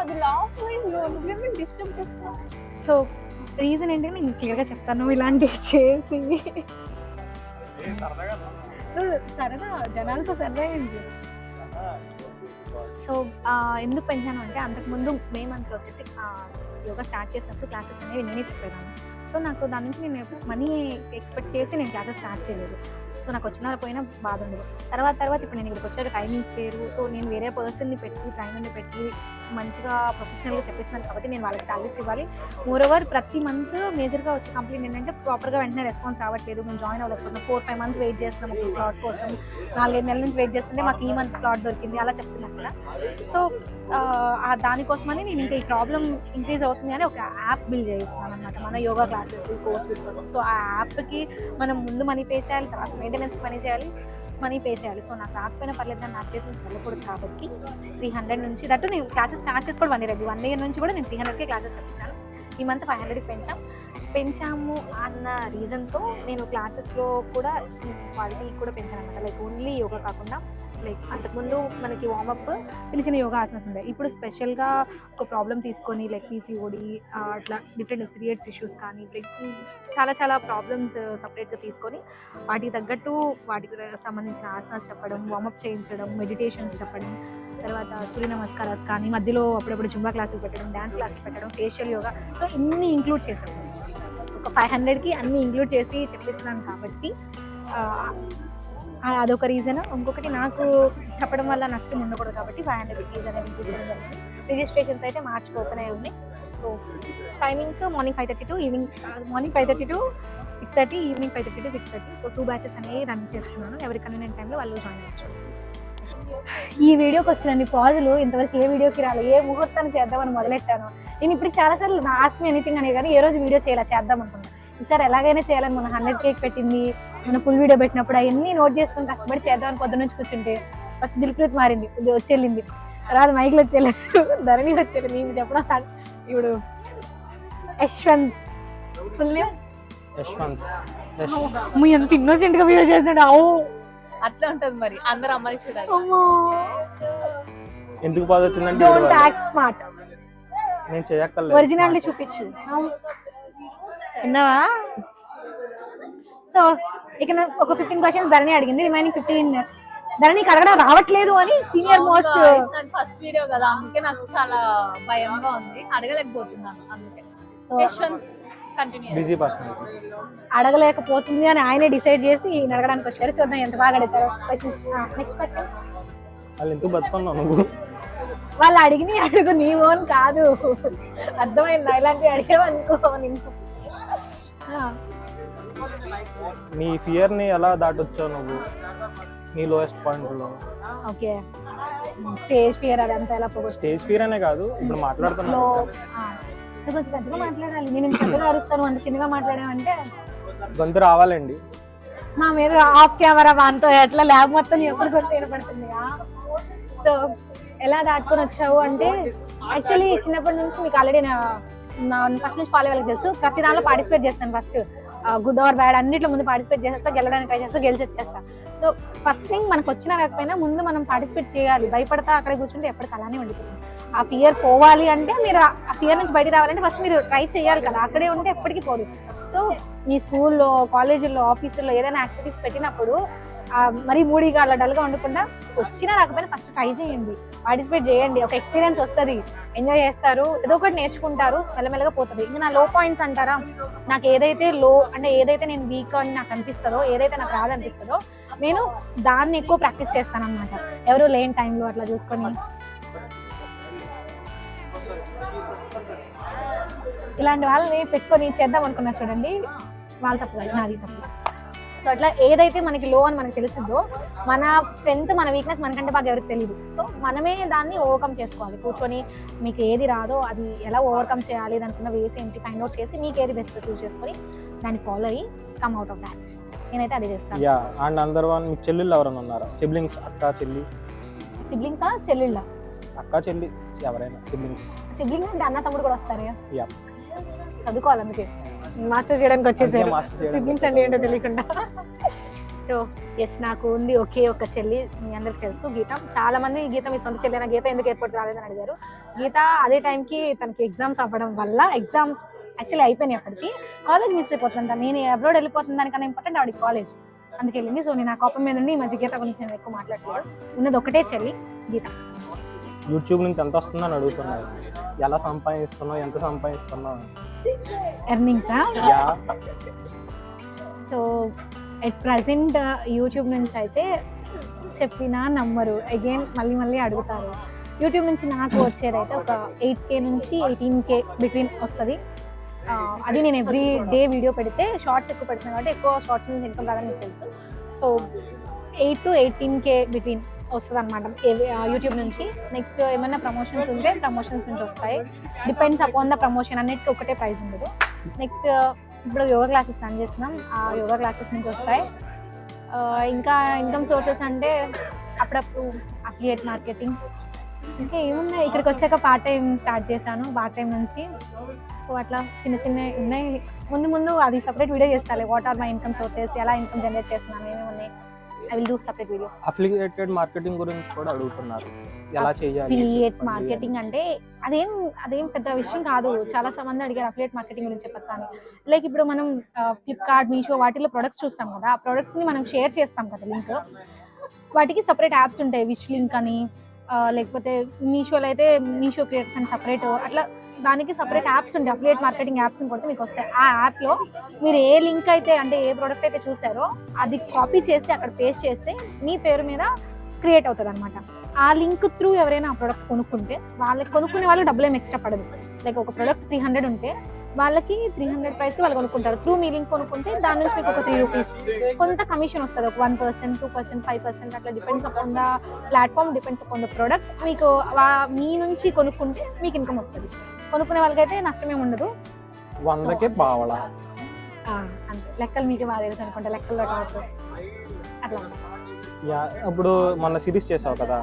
అది లాస్ట్ నువ్వేమి డిస్టర్బ్ చేస్తావు. సో రీజన్ ఏంటంటే నేను క్లియర్గా చెప్తాను, ఇలాంటివి చేసి సరదా జనాలతో సరదా ఏంటి. సో ఎందుకు పెంచాను అంటే అంతకుముందు మే మంత్లో వచ్చేసి యోగా స్టార్ట్ చేసినప్పుడు క్లాసెస్ అనేవి నేనే చెప్పేదాన్ని. సో నాకు దాని నుంచి నేను మనీ ఎక్స్పెక్ట్ చేసి నేను క్లాసెస్ స్టార్ట్ చేయలేదు. సో నాకు వచ్చిన పోయినా బాధ ఉండదు. తర్వాత ఇప్పుడు నేను ఇక్కడికి వచ్చాడు టైమింగ్స్ వేరు. సో నేను వేరే పర్సన్ని పెట్టి ట్రైనర్ని పెట్టి మంచిగా ప్రొఫెషనల్గా చెప్పిస్తున్నాను కాబట్టి నేను వాళ్ళకి సాలరీస్ ఇవ్వాలి. మోరోవర్ ప్రతి మంత్ మేజర్గా వచ్చే కంప్లైంట్ ఏంటంటే ప్రాపర్గా వెంటనే రెస్పాన్స్ రావట్లేదు, మేము జాయిన్ అవ్వలేకపోతున్నాం, 4-5 months వెయిట్ చేస్తున్నాం ఒక స్లాట్ కోసం, 4-5 నెలల నుంచి వెయిట్ చేస్తుంటే మాకు ఈ మంత్ స్లాట్ దొరికింది అలా చెప్తున్నాను కదా. సో దానికోసమని నేను ఇంకా ఈ ప్రాబ్లం ఇంక్రీజ్ అవుతుంది అని ఒక యాప్ బిల్డ్ చేస్తున్నాను అనమాట, మన యోగా క్లాసెస్ కోర్స్ కోసం. సో ఆ యాప్కి మనం ముందు మనీ పే చేయాలి, తర్వాత మెయింటెనెన్స్ పని చేయాలి, మనీ పే చేయాలి. సో నాకు రాకపోయినా పర్లేదు, నా చేతి నుంచి వెళ్ళకూడదు కాబట్టి 300 నుంచి దట్టు నేను క్లాసెస్ స్టార్ట్ చేసి కూడా 1 year నుంచి కూడా నేను 300కే క్లాసెస్ చెప్పించాను. ఈ మంత్ 500కి పెంచాము అన్న రీజన్తో నేను క్లాసెస్లో కూడా క్వాలిటీ కూడా పెంచాను అనమాట. లైక్ ఓన్లీ యోగా కాకుండా లైక్ అంతకుముందు మనకి వార్మప్ చిన్న యోగా ఆసనాస్ ఉంటాయి. ఇప్పుడు స్పెషల్గా ఒక ప్రాబ్లం తీసుకొని లైక్ పీసీఓడి అట్లా డిఫరెంట్ పీరియడ్స్ ఇష్యూస్ కానీ లైక్ చాలా ప్రాబ్లమ్స్ సపరేట్గా తీసుకొని వాటికి తగ్గట్టు వాటికి సంబంధించిన ఆసనాస్ చెప్పడం, వార్మప్ చేయించడం, మెడిటేషన్స్ చెప్పడం, తర్వాత సూర్య నమస్కారాలు కానీ మధ్యలో అప్పుడప్పుడు జుంబా క్లాసులు పెట్టడం, డ్యాన్స్ క్లాసులు పెట్టడం, ఫేషియల్ యోగా. సో ఇన్ని ఇంక్లూడ్ చేశాను. ఒక 500కి అన్ని ఇంక్లూడ్ చేసి చెప్పిస్తున్నాను కాబట్టి అదొక రీజన్. ఇంకొకటి నాకు చెప్పడం వల్ల నష్టం ఉండకూడదు కాబట్టి 500 ఫీజ్ అనేది ఇంక్రీజ్ జరిగింది. రిజిస్ట్రేషన్స్ అయితే మార్చ్కి ఓపెన్ అయ్యి ఉన్నాయి. So timings morning 5:30 to evening, morning 5:30 to 6:30, evening 5:30 to 6:30. So 2 batches అనేవి రన్ చేస్తున్నాను. ఎవరి కన్వీనియంట్ టైంలో వాళ్ళు జాయిన్ అవ్వచ్చు. ఈ వీడియోకి వచ్చిన పాజులు ఇంతవరకు ఏ వీడియోకి రాలేదు, ఏ ముహూర్తాన్ని చేద్దామని మొదలెట్టాను. నేను ఇప్పుడు చాలాసార్లు నా ఆస్క్ మీ ఎనీథింగ్ అనేది కానీ ఏ రోజు వీడియో చేద్దాం అనుకున్నాను. ఈసారి ఎలాగైనా చేయాలని మన 100K పెట్టింది, మన ఫుల్ వీడియో పెట్టినప్పుడు అవన్నీ నోట్ చేసుకొని కష్టపడి చేద్దామని పొద్దున్న నుంచి కూర్చుంటే ఫస్ట్ దిల్ప్రీత్ మారింది, వచ్చేళ్ళింది, తర్వాత మైక్లో వచ్చేళ్ళాడు, ధరణి వచ్చేది, నీకు చెప్పడం ఇప్పుడు యశ్వంత్ ఫుల్ యశ్వంత్ మీ అంత ఇన్నోసెంట్గా వీడియో చేస్తున్నాడు. అట్లా ఉంటది మరి, అందరు అమ్మాయి చూడాలి. ఎందుకు బాధ వచ్చిందంటే డోంట్ యాక్ట్ స్మార్ట్, నేను చేయక్కర్లేదు, ఒరిజినాలిటీ చూపించు. విన్నావా? సో ఇక ఒక 15 questions ధరణి అడిగింది, రిమైనింగ్ 15 ధరణికి అడగడం రావట్లేదు అని సీనియర్ మోస్ట్. ఫస్ట్ వీడియో కదా, అందుకే నాకు చాలా భయంగా ఉంది, అడగలేకపోతున్నాను. అందుకే యశ్వంత్ కంటిన్యూ. బిజీ పర్సన్ అడగలేకపోతుంది అని ఆయనే డిసైడ్ చేసి అడగడానికి వచ్చారు. చూద్దాం ఎంత బాగా అడుగుతారు. Next question. వాళ్ళు ఎందుకు బతుకున్నావు నువ్వు? వాళ్ళు అడిగిన అడుగు, నీ ఓన్ కాదు, అర్థమైందా? ఇలాంటివి అడిగేవనుకో నీకు. నీ ఫియర్ ని ఎలా దాటొచ్చావు నువ్వు నీ లోయెస్ట్ పాయింట్ లో? ఓకే, స్టేజ్ ఫియర్ అదంతా ఎలా పోగొట్టు. స్టేజ్ ఫియర్ అనే కాదు, ఇప్పుడు మాట్లాడుతున్నావు, నువ్వు కొంచెం పెద్దగా మాట్లాడాలి. నేను పెద్దగా అరుస్తాను, అంత చిన్నగా మాట్లాడామంటే గొంతు రావాలండి. మా మీద ఆఫ్ కెమెరా వాన్తో ఎట్లా ల్యాబ్ మొత్తం ఎప్పుడు గొంతు ఏర్పడుతుంది. సో ఎలా దాటుకొని వచ్చావు అంటే యాక్చువల్లీ చిన్నప్పటి నుంచి మీకు ఆల్రెడీ ఫస్ట్ నుంచి ఫాలో వాళ్ళకి తెలుసు, ప్రతి దానిలో పార్టిసిపేట్ చేస్తాను. ఫస్ట్ గుడ్ ఆర్ బ్యాడ్ అన్నిట్లో ముందు పార్టిసిపేట్ చేస్తా, గెలడానికి ట్రై చేస్తా, గెలిచి వచ్చేస్తా. సో ఫస్ట్ థింగ్ మనకు వచ్చినా రాకపోయినా ముందు మనం పార్టిసిపేట్ చేయాలి. భయపడతా అక్కడ కూర్చుంటే ఎప్పటికీ అలానే ఉండిపోతుంది. ఆ ఫియర్ పోవాలి అంటే మీరు ఆ ఫియర్ నుంచి బయట రావాలంటే ఫస్ట్ మీరు ట్రై చేయాలి కదా, అక్కడే ఉంటే ఎప్పటికీ పోదు. సో మీ స్కూల్లో, కాలేజీల్లో, ఆఫీసుల్లో ఏదైనా యాక్టివిటీస్ పెట్టినప్పుడు మరి మూడీగా అలా డల్గా ఉండకుండా వచ్చినా రాకపోయినా ఫస్ట్ ట్రై చేయండి, పార్టిసిపేట్ చేయండి. ఒక ఎక్స్పీరియన్స్ వస్తుంది, ఎంజాయ్ చేస్తారు, ఏదో ఒకటి నేర్చుకుంటారు, మెల్లమెల్లగా పోతుంది. ఇంకా నా లో పాయింట్స్ అంటారా, నాకు ఏదైతే అంటే ఏదైతే నేను వీక్ అని నాకు అనిపిస్తుందో, ఏదైతే నాకు రాదనిపిస్తుందో నేను దాన్ని ఎక్కువ ప్రాక్టీస్ చేస్తాను అనమాట. ఎవరు లేని టైంలో అట్లా చూసుకొని ఇలాంటి వాళ్ళని పెట్టుకొని చేద్దాం అనుకున్నా చూడండి, వాళ్ళ తప్పు కాదు, నాది తప్పు. సో అట్లా ఏదైతే మనకి లో అని మనకు తెలిసిందో, మన స్ట్రెంగ్త్ మన వీక్నెస్ మనకంటే బాగా ఎవరికి తెలియదు. సో మనమే దాన్ని ఓవర్కమ్ చేసుకోవాలి. కూర్చొని మీకు ఏది రాదో అది ఎలా ఓవర్కమ్ చేయాలి, దానికున్న వేస్ ఏంటి ఫైండ్ అవుట్ చేసి మీకు ఏది బెస్ట్ చూస్ చేసుకొని దాన్ని ఫాలో అయ్యి కమ్ అవుట్ ఆఫ్ దాట్. నేనైతే అదే చేస్తాను. యా అండ్ అందర్ వన్ మీకు చెల్లెళ్ళు ఎవరైనా ఉన్నారా? సిబ్లింగ్స్, అక్క చెల్లి? సిబ్లింగ్సా చెల్లెళ్ళ? అక్క చెల్లి ఎవరైనా సిబ్లింగ్స్. సిబ్లింగ్స్ అంటే అన్న తమ్ముడు కూడా వస్తారా? యా చదువుకోవాలి, అందుకే మాస్టర్ చేయడానికి వచ్చేసారు. మాస్టర్ చేయడానికి సిబ్లింగ్స్ అంటే ఏంటో తెలియకుండా. సో ఎస్, నాకు ఉంది ఒకే ఒక చెల్లి, మీ అందరికి తెలుసు, గీత. చాలా మంది గీత మీ సొంత చెల్లి, గీత ఎందుకు ఎయిర్పోర్ట్ రాలేదని అడిగారు. గీత అదే టైంకి తనకి ఎగ్జామ్స్ అవ్వడం వల్ల ఎగ్జామ్ యాక్చువల్లీ అయిపోయినాయి, అప్పటికి కాలేజ్ మిస్ అయిపోతుందంట. నేను అబ్రాడ్ వెళ్ళిపోతుంది దానికన్నా ఇంపార్టెంట్ ఆవిడకి కాలేజ్, అందుకు వెళ్ళింది. సో నేను ఆ కోపం మీద ఉండి ఈ మధ్య గీత గురించి నేను ఎక్కువ మాట్లాడలేదు. ఉన్నది ఒకటే చెల్లి, గీత. యూట్యూబ్ నుంచి ఎంత వస్తుందని అడుగుతున్నారు, ఎలా సంపాదిస్తున్నావు, ఎంత సంపాదిస్తున్నావు? ఎర్నింగ్సా? Yeah so at present YouTube నుంచి అయితే చెప్పినా నమ్మరు, అగైన్ మళ్ళీ అడుగుతారు. యూట్యూబ్ నుంచి నాకు వచ్చేదైతే ఒక 8K నుంచి 18K బిట్వీన్ వస్తుంది. అది నేను ఎవ్రీ డే వీడియో పెడితే, షార్ట్స్ ఎక్కువ పెడుతున్నాను కాబట్టి ఎక్కువ షార్ట్స్ నుంచి ఇన్కమ్ రాదని మీకు తెలుసు. సో 8 to 18K బిట్వీన్ వస్తుంది అనమాట యూట్యూబ్ నుంచి. నెక్స్ట్ ఏమైనా ప్రమోషన్స్ ఉంటే ప్రమోషన్స్ నుంచి వస్తాయి, డిపెండ్స్ అపాన్ ద ప్రమోషన్, అన్నిటికీ ఒకటే ప్రైస్ ఉండదు. నెక్స్ట్ ఇప్పుడు యోగా క్లాసెస్ రన్ చేస్తున్నాం, ఆ యోగా క్లాసెస్ నుంచి వస్తాయి. ఇంకా ఇన్కమ్ సోర్సెస్ అంటే అప్పుడప్పుడు అఫిలియేట్ మార్కెటింగ్, ఇంకా ఏమున్నాయి. ఇక్కడికి వచ్చాక పార్ట్ టైం స్టార్ట్ చేశాను, పార్ట్ టైం నుంచి. సో అట్లా చిన్న ఉన్నాయి. ముందు అది సపరేట్ వీడియో చేస్తాను, what are my income sources, ఎలా ఇన్కమ్ జనరేట్ చేస్తున్నాను, ఏమేమి ఉన్నాయి, I will do separate video. Affiliated marketing గురించి కూడా అడుగుతున్నారు, ఎలా చేయాలి? అఫిలియేట్ మార్కెటింగ్ అంటే అదేం పెద్ద విషయం కాదు. చాలా మంది అడిగారు అఫిలియేట్ మార్కెటింగ్ గురించి చెప్పాను. లైక్ ఇప్పుడు మనం ఫ్లిప్కార్ట్, మీషో వాటిలో ప్రొడక్ట్స్ చూస్తాం కదా, ఆ ప్రొడక్ట్స్ని మనం షేర్ చేస్తాం కదా లింక్, వాటికి సపరేట్ యాప్స్ ఉంటాయి, విష్ లింక్ అని, లేకపోతే మీషోలో అయితే మీషో క్రియేటర్స్ అని సపరేట్, అట్లా దానికి సపరేట్ యాప్స్ ఉంటాయి. అఫిలియేట్ మార్కెటింగ్ యాప్స్ కొడితే మీకు వస్తాయి. ఆ యాప్లో మీరు ఏ లింక్ అయితే, అంటే ఏ ప్రోడక్ట్ అయితే చూసారో అది కాపీ చేసి అక్కడ పేస్ట్ చేస్తే మీ పేరు మీద క్రియేట్ అవుతుంది అనమాట. ఆ లింక్ త్రూ ఎవరైనా ఆ ప్రోడక్ట్ కొనుక్కుంటే వాళ్ళకి, కొనుక్కునే వాళ్ళు డబ్బులు ఏమి ఎక్స్ట్రా పడదు. లైక్ ఒక ప్రోడక్ట్ 300 ఉంటే వాళ్ళకి 300 ప్రైస్కి వాళ్ళు కొనుక్కుంటారు. త్రూ మీ లింక్ కొనుక్కుంటే దాని నుంచి మీకు ఒక 3 రూపీస్ కొంత కమిషన్ వస్తుంది, ఒక 1%, 2%, 5%, అట్లా depends upon the platform, depends upon the product. మీకు మీ నుంచి కొనుక్కుంటే మీకు ఇన్కమ్ వస్తుంది. కొనుక్కునే వాళ్ళకైతే నష్టమేమి ఉండదు. 100కే పావలా అంతే. లెక్కలు మీకే బాగా తెలుసు అనుకుంటా, లెక్కల్లో టాప్ అట్లా. యా ఇప్పుడు మొన్న సిరీస్ చేసావు కదా,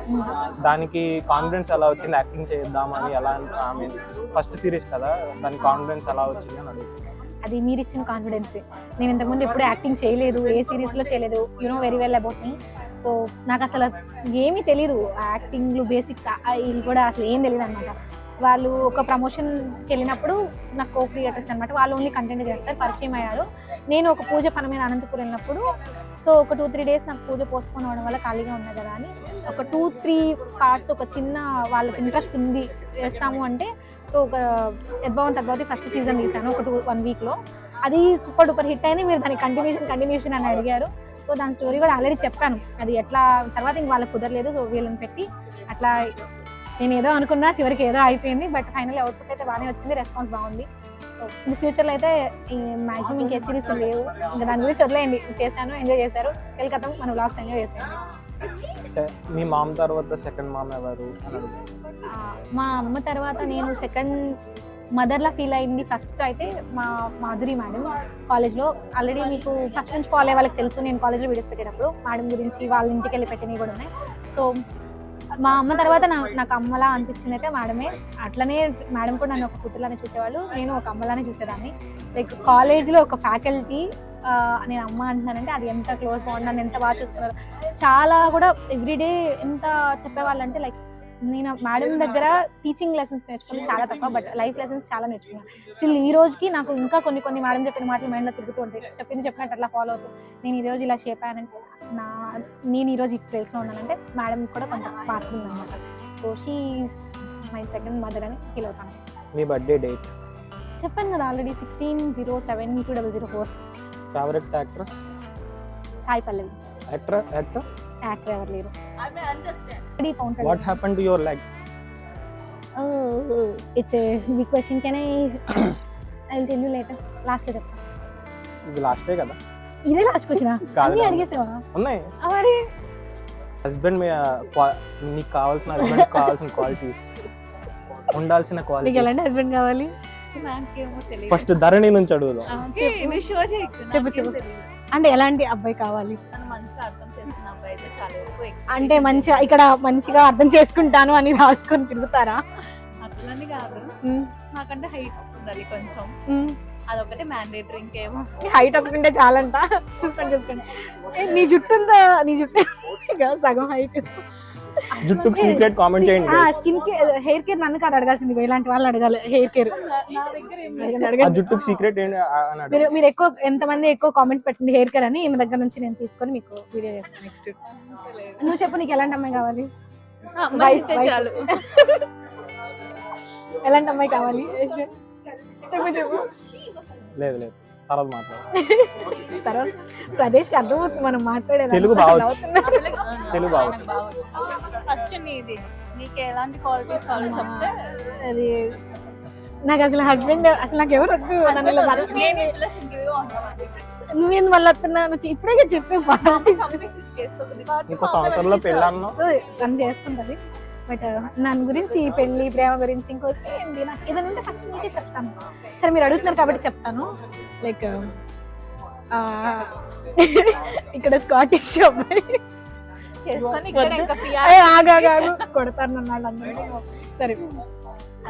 దానికి కాన్ఫిడెన్స్ ఎలా వచ్చింది యాక్టింగ్ చేద్దామని? ఎలా, ఐ మీన్ ఫస్ట్ సిరీస్ కదా, దానికి కాన్ఫిడెన్స్ ఎలా వచ్చింది అని అడుగుతున్నాను. అది మీరు ఇచ్చిన కాన్ఫిడెన్స్. నేను ఇంతకుముందు ఎప్పుడు యాక్టింగ్ చేయలేదు, ఏ సిరీస్లో చేయలేదు, you know very well about me. So నాకు అసలు ఏమీ తెలీదు, యాక్టింగ్లు బేసిక్స్ ఇవి కూడా అసలు ఏం తెలియదు అనమాట. వాళ్ళు ఒక ప్రమోషన్కి వెళ్ళినప్పుడు నాకు కో క్రియేటర్స్ అనమాట, వాళ్ళు ఓన్లీ కంటెంట్ చేస్తారు, పరిచయం అయ్యారు. నేను ఒక పూజ పని మీద అనంతపురం వెళ్ళినప్పుడు, సో ఒక 2-3 డేస్ నాకు పూజ పోస్ట్పోన్ అవ్వడం వల్ల ఖాళీగా ఉన్నా కదా అని ఒక 2-3 పార్ట్స్, ఒక చిన్న వాళ్ళకి ఇంట్రెస్ట్ ఉంది చేస్తాము అంటే, సో ఒక యద్భావం తద్భావతి ఫస్ట్ సీజన్ తీశాను ఒక 1 వీక్లో. అది సూపర్ డూపర్ హిట్ అయింది. మీరు దాని కంటిన్యూషన్ అని అడిగారు. సో దాని స్టోరీ కూడా ఆల్రెడీ చెప్పాను, అది ఎట్లా తర్వాత ఇంక వాళ్ళకి కుదరలేదు. సో వీళ్ళని పెట్టి అట్లా నేను ఏదో అనుకున్నా, చివరికి ఏదో అయిపోయింది. బట్ ఫైనల్ అవుట్పుట్ అయితే బాగానే వచ్చింది, రెస్పాన్స్ బాగుంది. సో ఇన్ ఫ్యూచర్లో అయితే మ్యాక్సిమం ఇంకే సిరీస్ లేవు, ఇంకా దాని గురించి వదిలేయండి. చేశాను, ఎంజాయ్ చేశారు, వెళ్ళి మన వ్లాగ్స్ ఎంజాయ్ చేశాను. మీ మామ తర్వాత సెకండ్ మామ ఎవరు అని అడుగుతాను. మా అమ్మ తర్వాత నేను సెకండ్ మదర్లా ఫీల్ అయింది ఫస్ట్ అయితే మా మాధురి మేడం. కాలేజ్లో ఆల్రెడీ మీకు ఫస్ట్ నుంచి ఫాలో అయ్యే వాళ్ళకి తెలుసు, నేను కాలేజ్లో వీడియోస్ పెట్టేటప్పుడు మేడం గురించి వాళ్ళ ఇంటికి వెళ్ళి పెట్టినవి కూడా ఉన్నాయి. సో మా అమ్మ తర్వాత నాకు అమ్మలా అనిపించింది అయితే మేడమే. అట్లనే మేడం కూడా నన్ను ఒక కూతురులానే చూసేవాళ్ళు, నేను ఒక అమ్మలానే చూసేదాన్ని. లైక్ కాలేజ్లో ఒక ఫ్యాకల్టీ నేను అమ్మ అంటున్నానంటే అది ఎంత క్లోజ్ బాగుంది, నన్ను ఎంత బాగా చూసుకున్నారు. చాలా కూడా ఎవ్రీడే ఎంత చెప్పేవాళ్ళు అంటే, లైక్ నేను మేడం దగ్గర టీచింగ్ లెసన్స్ నేర్చుకుని చాలా తక్కువ, బట్ లైఫ్ లెసన్స్ చాలా నేర్చుకున్నాను. స్టిల్ ఈ రోజుకి నాకు ఇంకా కొన్ని మేడం చెప్పిన మాటలు మైండ్లో తిరుగుతూ ఉంటాయి. చెప్పినట్టు అట్లా ఫాలో అవుతూ నేను ఈ రోజు ఇలా షేప్ అయ్యానంటే నేను ఈ రోజు ఈ ప్లేస్లో ఉన్నానంటే మేడం కూడా కొంత పార్ట్ ఉందన్నమాట. So she is my second mother అని ఫీల్ అవుతాను. మీ బర్త్డే డేట్? చెప్పాను కదా already 16/07/2004. Favourite actress? Sai Pallavi. Actor ఎవరు లేరు. What happened to your leg? It's a big question. Can I will tell you later. Last లో చెప్తాను. ఇది లాస్టే కదా? ఇదే లాస్ట్ క్వశ్చన్. అన్నీ అడిగేసావా? ఉన్నాయి. మరి హస్బెండ్ నీకు కావాల్సిన హస్బెండ్ కావాల్సిన క్వాలిటీస్, ఉండాల్సిన నీకు క్వాలిటీస్. ఎలాంటి హస్బెండ్ కావాలి? నాకేమో తెలియదు. ఫస్ట్ ధరణి నుంచి అడుగుదాం. చెప్పు. అంటే ఎలాంటి అబ్బాయి కావాలి? నన్ను మంచిగా అర్థం చేసుకున్న అబ్బాయి అయితే చాలా ఎక్కువ. అంటే మంచిగా ఇక్కడ మంచిగా అర్థం చేసుకుంటాను అని రాసుకొని తిరుగుతారా? అట్లని కాదు, నాకంటే హైట్ ఉండాలి కొంచెం, అదొకటి మ్యాండేటరీ. ఇంకేమో హైట్ ఒకటి చాలంట. చూసుకోండి. నీ జుట్టు సగం హైట్. జుట్టుకు సీక్రెట్ కామెంట్ చేయండి. స్కిన్ కేర్, హెయిర్ కేర్ నన్ను కాదు అడగాల్సింది, ఇలాంటి వాళ్ళు అడగాలి హెయిర్ కేర్. ఆ జుట్టుకు సీక్రెట్ ఏంటి అని అడగండి. మీరు ఎక్కువ ఎంతమంది ఎక్కువ కామెంట్స్ పెట్టండి హెయిర్ కేర్ అని, ఈమె దగ్గర నుంచి నేను తీసుకొని మీకు వీడియో చేస్తాను నెక్స్ట్. నువ్వు చెప్పు, నీకు ఎలాంటి అమ్మాయి కావాలి? చాలు. ఎలాంటి అమ్మాయి కావాలి? చెప్పు. లేదు తర్వాత మాట్లాడు. తర్వాత ప్రదేశ్కి అర్థమవుతుంది మనం మాట్లాడేది. తెలుగు బావచ్చు. ఫస్ట్ నీకు ఎలాంటి క్వాలిటీస్ కావాలో చెప్తే. అది నాకు అసలు హస్బెండ్ అసలు నాకు ఎవరు వద్దు. నువ్వేంది మళ్ళీ వస్తున్నావు? ఇప్పుడే చెప్పే ఇంకో సంవత్సరంలో పెళ్ళి అన్నావు. సో తను చేసుకుంటది. బట్ నన్ను గురించి పెళ్లి ప్రేమ గురించి ఇంకోటి ఏంటి నాకు ఏదంటే ఫస్ట్ మీకే చెప్తాను. సరే మీరు అడుగుతున్నారు కాబట్టి చెప్తాను. లైక్ ఇక్కడ స్కాటిష్ అబ్బాయి కొడతారు నన్ను వాళ్ళందరూ. సరే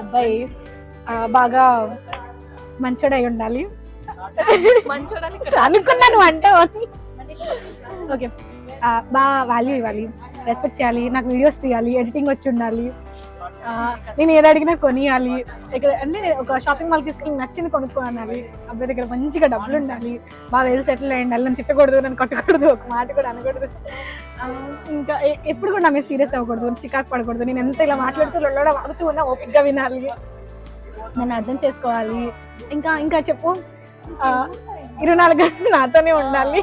అబ్బాయి బాగా మంచోడు అయి ఉండాలి. అనుకున్నాను అంటే ఓకే. బాగా వాల్యూ ఇవ్వాలి, రెస్పెక్ట్ చేయాలి, నాకు వీడియోస్ తీయాలి, ఎడిటింగ్ వచ్చి ఉండాలి, నేను ఏది అడిగినా కొనియాలి. ఇక్కడ అంటే ఒక షాపింగ్ మాల్కి తీసుకెళ్ళి నచ్చింది కొనుక్కోవాలి. అబ్బాయి దగ్గర మంచిగా డబ్బులు ఉండాలి, బాగా వెల్ సెటిల్ అయ్యండి. నన్ను తిట్టకూడదు, నన్ను కొట్టకూడదు, ఒక మాట కూడా అనకూడదు. ఇంకా ఎప్పుడు కూడా నా మీద సీరియస్ అవ్వకూడదు, చికాకు పడకూడదు. నేను ఎంత ఇలా మాట్లాడుతూ లొల్లడ వాగుతూ ఉన్నా ఓపిక్గా వినాలి, నన్ను అర్థం చేసుకోవాలి. ఇంకా చెప్పు 24 గంటలు నాతోనే ఉండాలి.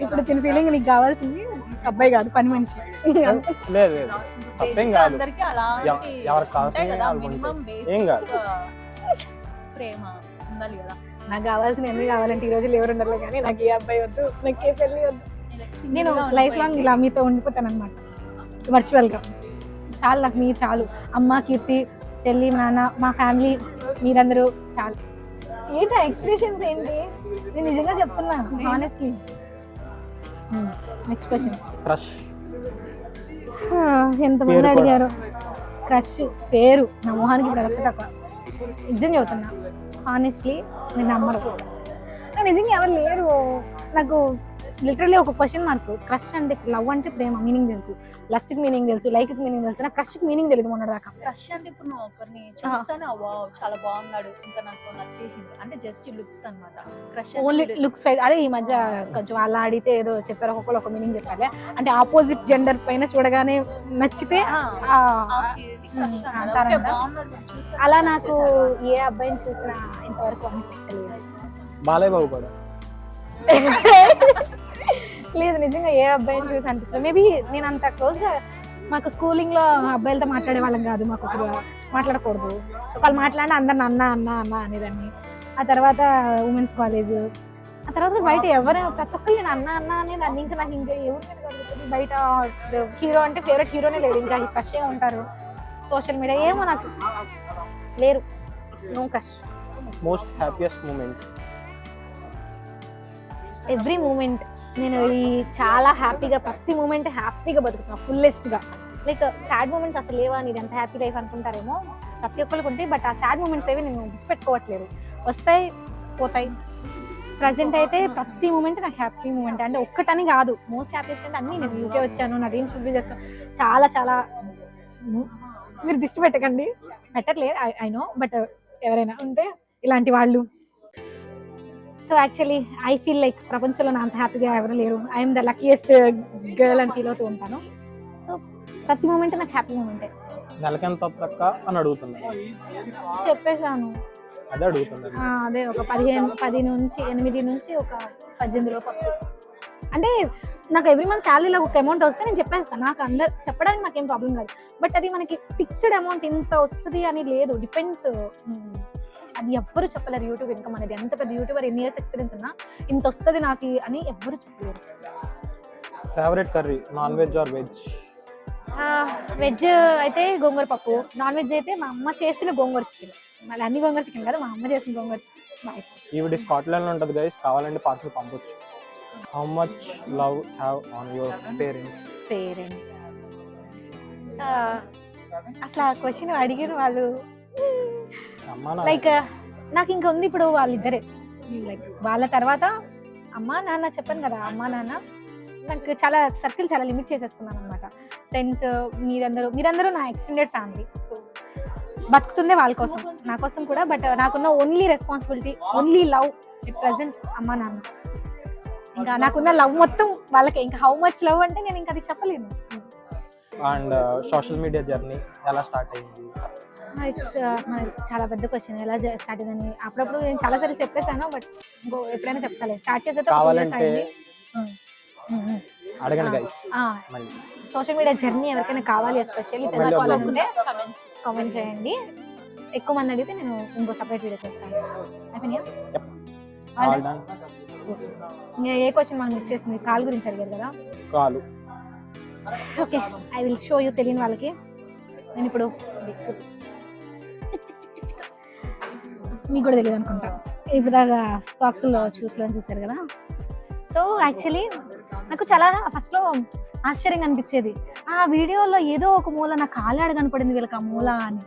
ఇప్పుడు తిని ఫీలింగ్ నీకు కావాల్సింది అబ్బాయి కాదు, పని మనిషి. లేదు తప్పేం కాదు, ఎవరికి కావాల్సింది ఏం కాదు. ప్రేమ ఉండాలి కదా. నాకు కావాల్సిన ఎన్ని కావాలంటే ఈ రోజులు ఎవరు ఉండాలి, కానీ నాకు ఏ అబ్బాయి వద్దు, నాకు ఏ పెళ్లి వద్దు. నేను లైఫ్ లాంగ్ ఇలా మీతో ఉండిపోతాను అనమాట, వర్చువల్గా. చాలు నాకు మీరు చాలు. అమ్మ, కీర్తి, చెల్లి, నాన్న, మా ఫ్యామిలీ, మీరందరూ చాలు. ఏంటి ఎక్స్ప్రెషన్స్ ఏంటి? నేను నిజంగా చెప్తున్నా హానెస్ట్లీ. Next question. క్రష్ ఎంతమంది అడిగారు? క్రష్ పేరు నా మొహానికి ఇప్పుడు అదొక్క తక్కువ. నిజం చెబుతున్నా హానెస్ట్లీ, నేను నమ్మరు. నిజంగా ఎవరు లేరు నాకు. లిటరలీ ఒక క్వశ్చన్ మార్క్. క్రష్ అంటే లవ్ అంటే ప్రేమ మీనింగ్ తెలుసు, లస్ట్కి మీనింగ్ తెలుసు, లైక్కి మీనింగ్ తెలుసు, నాకు క్రష్కి మీనింగ్ తెలియదు మొన్నటిదాకా. క్రష్ అంటే ఇప్పుడు నువ్వు ఒకరిని చూస్తానే వావ్ చాలా బాగున్నాడు, ఇంకా నాకు నచ్చేసింది అంటే జస్ట్ లుక్స్ అన్నమాట. Crush only looks wise. అదే ఈ మధ్య కొంచెం అలా అడిగితే ఏదో చెప్పారు, ఒక్కొక్కరు ఒక మీనింగ్ చెప్పాలి. అంటే ఆపోజిట్ జెండర్ పైన చూడగానే నచ్చితే అంటారంట. అలా నాకు ఏ అబ్బాయిని చూసినా ఇంతవరకు అనిపించలేదు. బాలయ్య బాబు కూడా లేదు, నిజంగా ఏ అబ్బాయిని చూసి అనిపిస్తుంది. మేబీ నేను అంత క్లోజ్గా, మాకు స్కూలింగ్ లో అబ్బాయిలతో మాట్లాడే వాళ్ళం కాదు, మాకు ఒకరు మాట్లాడకూడదు. ఒకళ్ళు మాట్లాడినా అందరిని అన్న అన్న అన్న అనేదాన్ని. ఆ తర్వాత ఉమెన్స్ కాలేజ్, ఆ తర్వాత బయట ఎవరు ప్రతి ఒక్కరు నేను అన్న అన్న అనేదాన్ని. ఇంకా నాకు ఇంకా ఎవరు కలుగుతుంది బయట. హీరో అంటే ఫేవరెట్ హీరోనే లేడు, ఇంకా క్రష్ ఉంటారు. సోషల్ మీడియా ఏమో నాకు లేరు, no crush. Most happiest moment? Every moment నేను చాలా హ్యాపీగా, ప్రతి మూమెంట్ హ్యాపీగా బతుకుతున్నా ఫుల్లెస్ట్గా. లైక్ సాడ్ మూమెంట్స్ అసలు లేవా, నీది ఎంత హ్యాపీ లైఫ్ అనుకుంటారేమో, ప్రతి ఒక్కరికి ఉంటాయి. బట్ ఆ సాడ్ మూమెంట్స్ ఏవి నేను గుర్తుపెట్టుకోవట్లేదు. వస్తాయి పోతాయి, ప్రజెంట్ అయితే ప్రతి మూమెంట్ నాకు హ్యాపీ మూమెంట్, అంటే ఒక్కటని కాదు, మోస్ట్ హ్యాపీయెస్ట్ అంటే అన్ని నేను యూకే వచ్చాను, నా డ్రీమ్స్ ఫుల్ఫిల్ చేస్తాను, చాలా చాలా. మీరు దిష్టి పెట్టకండి, పెట్టట్లేదు ఐ నో, బట్ ఎవరైనా ఉంటే ఇలాంటి వాళ్ళు. So actually I feel like ప్రపంచంలో నా అంత హ్యాపీగా ఎవరు లేరు, ఐఎమ్ ద లక్కీయెస్ట్ గర్ల్ అని ఫీల్ అవుతూ ఉంటాను. సో ప్రతి మూమెంట్ నాకు హ్యాపీ మూమెంటే. నెలకెంత పక్క అని అడుగుతున్నాను, చెప్పేశాను, అదే అడుగుతున్నాను. అదే ఒక 10 నుంచి 8 నుంచి ఒక 18 లోపు. అంటే నాకు ఎవ్రీ మంత్ శాలరీలో ఒక అమౌంట్ వస్తే నేను చెప్పేస్తాను, నాకు అందరు చెప్పడానికి నాకేం ప్రాబ్లం కాదు. బట్ అది మనకి ఫిక్స్డ్ అమౌంట్ ఇంత వస్తుంది అని లేదు, డిపెండ్స్. అది ఎవ్వరు చెప్పలేరు యూట్యూబ్ ఇన్కమ్ అనేది. ఎంత పెద్ద యూట్యూబర్, ఎన్ని ఇయర్స్ ఎక్స్పీరియన్స్ ఉన్నా ఇంత వస్తుంది నాకు అని ఎవ్వరు చెప్పలేరు. Favourite curry non veg or veg? Veg అయితే గోంగూర పప్పు, నాన్ వెజ్ అయితే మా అమ్మ చేసిన గోంగూర చికెన్. మళ్ళీ అన్ని గోంగూర చికెన్ కాదు, మా అమ్మ చేసిన గోంగూర చికెన్. ఈవిడ స్కాట్లాండ్ లో ఉంటుంది గైస్, కావాలంటే పార్సల్ పంపొచ్చు. How much love have on your parents? అసలు ఆ క్వశ్చన్ అడిగిన వాళ్ళు అమ్మా లైక్ నాకు ఇంకా ఉంది ఇప్పుడు వాళ్ళిద్దరే. లైక్ వాళ్ళ తర్వాత అమ్మ నాన్న, చెప్పాను కదా అమ్మ నాన్న. నాకు చాలా సర్కిల్ చాలా లిమిట్ చేసేసుకున్నాను అనమాట. ఫ్రెండ్స్ మీరందరూ నా ఎక్స్టెండెడ్ ఫ్యామిలీ. సో బతుకుతుందే వాళ్ళ కోసం, నా కోసం కూడా. బట్ నాకున్న only responsibility, only love at present అమ్మ నాన్న. ఇంకా నాకున్న లవ్ మొత్తం వాళ్ళకి. ఇంకా హౌ మచ్ లవ్ అంటే నేను ఇంకా అది చెప్పలేను. అండ్ సోషల్ మీడియా జర్నీ ఎలా స్టార్ట్ అయింది? చాలా పెద్ద క్వశ్చన్, ఎలా స్టార్ట్ అయిందని. అప్పుడప్పుడు నేను చాలా సార్లు చెప్పేసాను, బట్ ఎప్పుడైనా చెప్తాలే. స్టార్ట్ చేసే కావాలంటే అడగండి గైస్. సోషల్ మీడియా జర్నీ ఎవరికైనా కావాలి, ఎస్పెషల్లీ తెలుసుకోవాలంటే కామెంట్ చేయండి. ఎక్కువ మంది అడిగితే నేను ఇంకో సపరేట్ వీడియో చేస్తాను. ఇంకా ఏ క్వశ్చన్ మనం మిస్ చేస్తుంది? కాల్ గురించి అడిగారు కదా. కాలు okay, I will show you. తెలియని వాళ్ళకి నేను ఇప్పుడు, మీకు కూడా తెలియదు అనుకుంటా, ఇప్పుడు దాకా సాక్స్లో షూస్లో చూసారు కదా. సో యాక్చువల్లీ నాకు చాలా ఫస్ట్లో ఆశ్చర్యంగా అనిపించేది, ఆ వీడియోలో ఏదో ఒక మూల నా కాలాడ కనపడింది వీళ్ళకి, ఆ మూల అని.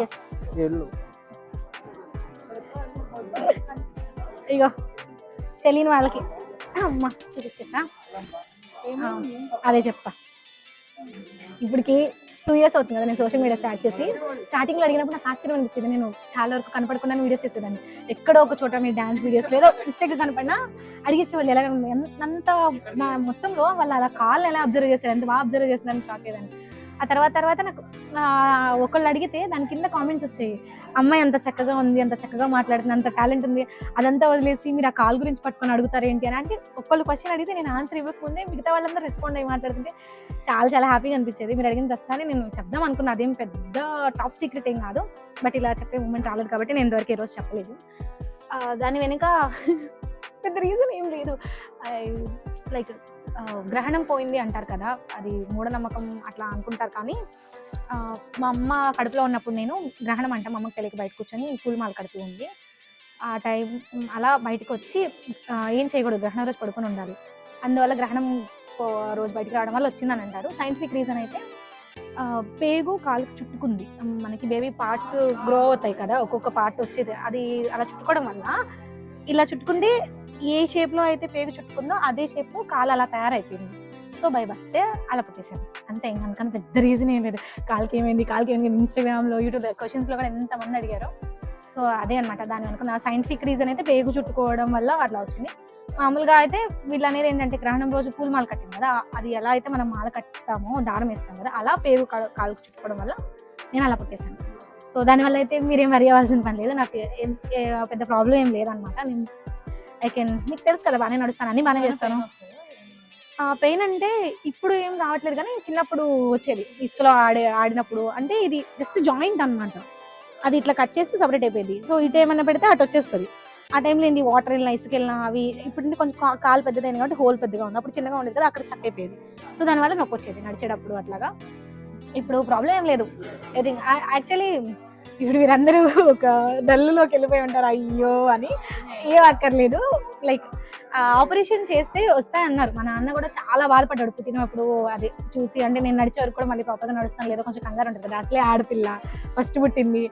ఎస్, ఇగో తెలియని వాళ్ళకి అమ్మ చూపించేసా. అదే చెప్తా. ఇప్పటికి 2 years అవుతుంది కదా నేను సోషల్ మీడియా స్టార్ట్ చేసి. స్టార్టింగ్లో అడిగినప్పుడు నాకు ఆశ్చర్యం అనిపించింది. నేను చాలా వరకు కనపడకుండా వీడియోస్ చేసేదాన్ని. ఎక్కడో ఒక చోట మీ డాన్స్ వీడియోస్ లేదో మిస్టేక్ కనపడినా అడిగేసేవాళ్ళు. ఎలా అంత నా మొత్తంలో వాళ్ళు అలా కాల్ ఎలా అబ్జర్వ్ చేశారు, ఎంత బాగా అబ్జర్వ్ చేసేదాన్ని, షాక్ అయ్యేదాన్ని. ఆ తర్వాత నాకు ఒకళ్ళు అడిగితే దాని కింద కామెంట్స్ వచ్చాయి, అమ్మాయి అంత చక్కగా ఉంది, అంత చక్కగా మాట్లాడుతుంది, అంత టాలెంట్ ఉంది, అదంతా వదిలేసి మీరు ఆ కాల్ గురించి పట్టుకొని అడుగుతారు ఏంటి అని. అంటే ఒక్కళ్ళు క్వశ్చన్ అడిగితే నేను ఆన్సర్ ఇవ్వకముందే మిగతా వాళ్ళందరూ రెస్పాండ్ అయ్యి మాట్లాడుతుంటే చాలా చాలా హ్యాపీగా అనిపించేది. మీరు అడిగిన ప్రతిసారి నేను చెప్దాం అనుకున్నా, అదేం పెద్ద టాప్ సీక్రెట్ ఏం కాదు, బట్ ఇలా చెప్పే మూమెంట్ రాలేదు కాబట్టి నేను ఇంతవరకు ఈ రోజు చెప్పలేదు. దాని వెనుక పెద్ద రీజన్ ఏం లేదు. లైక్ గ్రహణం పోయింది అంటారు కదా, అది మూఢనమ్మకం అట్లా అనుకుంటారు. కానీ మా అమ్మ కడుపులో ఉన్నప్పుడు నేను గ్రహణం అంటే మా అమ్మకి తెలియక బయట కూర్చొని పూలమాల కడుపు ఉంది. ఆ టైం అలా బయటకు వచ్చి ఏం చేయకూడదు, గ్రహణం రోజు పడుకొని ఉండాలి. అందువల్ల గ్రహణం రోజు బయటకు రావడం వల్ల వచ్చిందని అంటారు. సైంటిఫిక్ రీజన్ అయితే పేగు కాలుకి చుట్టుకుంది. మనకి బేబీ పార్ట్స్ గ్రో అవుతాయి కదా, ఒక్కొక్క పార్ట్ వచ్చేది, అది అలా చుట్టుకోవడం వల్ల ఇలా చుట్టుకుంటే ఏ షేప్లో అయితే పేగు చుట్టుకుందో అదే షేప్లో కాలు అలా తయారైపోయింది. సో భయపడితే అలా పుట్టేశాను అంతే. ఇంకనుకన్నా పెద్ద రీజన్ ఏం లేదు. కాలుకి ఏమైంది ఇన్స్టాగ్రామ్లో, యూట్యూబ్ క్వశ్చన్స్లో కూడా ఎంతమంది అడిగారో. సో అదే అనమాట. దాని అనుకున్న సైంటిఫిక్ రీజన్ అయితే పేగు చుట్టుకోవడం వల్ల అట్లా వచ్చింది. మామూలుగా అయితే వీళ్ళు అనేది ఏంటంటే గ్రహణం రోజు పూల మాల కట్టింది కదా, అది ఎలా అయితే మనం మాల కట్టామో దారం వేస్తాం కదా, అలా పేరు కాలుకు చుట్టుకోవడం వల్ల నేను అలా పుట్టేశాను. సో దానివల్ల అయితే మీరేం వరి అవ్వాల్సిన పని లేదు. నాకు పెద్ద ప్రాబ్లం ఏం లేదనమాట. నేను మీకు తెలుసు కదా, బాగానే నడుస్తాను, అన్నీ బాగానే చేస్తాను. పెయిన్ అంటే ఇప్పుడు ఏం రావట్లేదు, కానీ చిన్నప్పుడు వచ్చేది ఇసుకలో ఆడినప్పుడు. అంటే ఇది జస్ట్ జాయింట్ అనమాట, అది ఇట్లా కట్ చేస్తే సపరేట్ అయిపోయింది. సో ఇటు ఏమన్నా పెడితే అటు వచ్చేస్తుంది. ఆ టైంలో ఏంటి వాటర్ వెళ్ళినా ఇసుక వెళ్ళినా అవి ఇప్పుడు కొంచెం కాలు పెద్దదైంది కాబట్టి హోల్ పెద్దగా ఉంది, అప్పుడు చిన్నగా ఉండేది కదా, అక్కడ స్టక్ అయిపోయేది. సో దానివల్ల నొప్పి వచ్చేది నడిచేటప్పుడు అట్లాగా. ఇప్పుడు ప్రాబ్లం ఏం లేదు. ఐ థింక్ యాక్చువల్లీ ఇప్పుడు మీరందరూ ఒక డల్లులోకి వెళ్ళిపోయి ఉంటారు, అయ్యో అని. ఏం అక్కర్లేదు. లైక్ ఆపరేషన్ చేస్తే వస్తాయన్నారు. మా నాన్న కూడా చాలా బాధపడ్డాడు పుట్టినప్పుడు అది చూసి. అంటే నేను నడిచే వరకు కూడా మళ్ళీ ప్రాపర్గా నడుస్తాను లేదో కొంచెం కంగారు ఉంటుంది కదా, అసలే ఆడపిల్ల ఫస్ట్ పుట్టింది.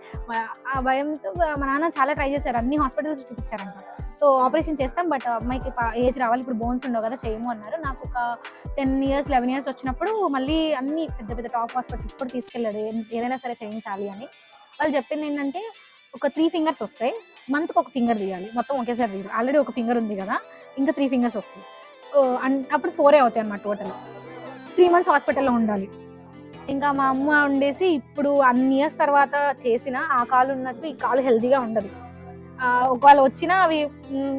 ఆ భయంతో మా నాన్న చాలా ట్రై చేశారు, అన్ని హాస్పిటల్స్ చూపించారంట. సో ఆపరేషన్ చేస్తాం, బట్ అమ్మాయికి ఏజ్ రావాలి, ఇప్పుడు బోన్స్ ఉండవు కదా, చేయము అన్నారు. నాకు ఒక 10 years 11 years వచ్చినప్పుడు మళ్ళీ అన్ని పెద్ద పెద్ద టాప్ హాస్పిటల్స్ కూడా తీసుకెళ్ళాడు, ఏదైనా సరే చేయించాలి అని. వాళ్ళు చెప్పింది ఏంటంటే ఒక 3 fingers వస్తాయి, మంత్కి ఒక ఫింగర్ తీయాలి, మొత్తం ఒకేసారి తీయాలి. ఆల్రెడీ ఒక ఫింగర్ ఉంది కదా, ఇంకా 3 fingers వస్తాయి. అప్పుడు 4 అవుతాయి అన్నమాట టోటల్. 3 months హాస్పిటల్లో ఉండాలి. ఇంకా మా అమ్మ ఉండేసి ఇప్పుడు అన్ని ఇయర్స్ తర్వాత చేసిన ఆ కాలు ఉన్నట్టు ఈ కాలు హెల్తీగా ఉండదు. ఒకవేళ వచ్చినా అవి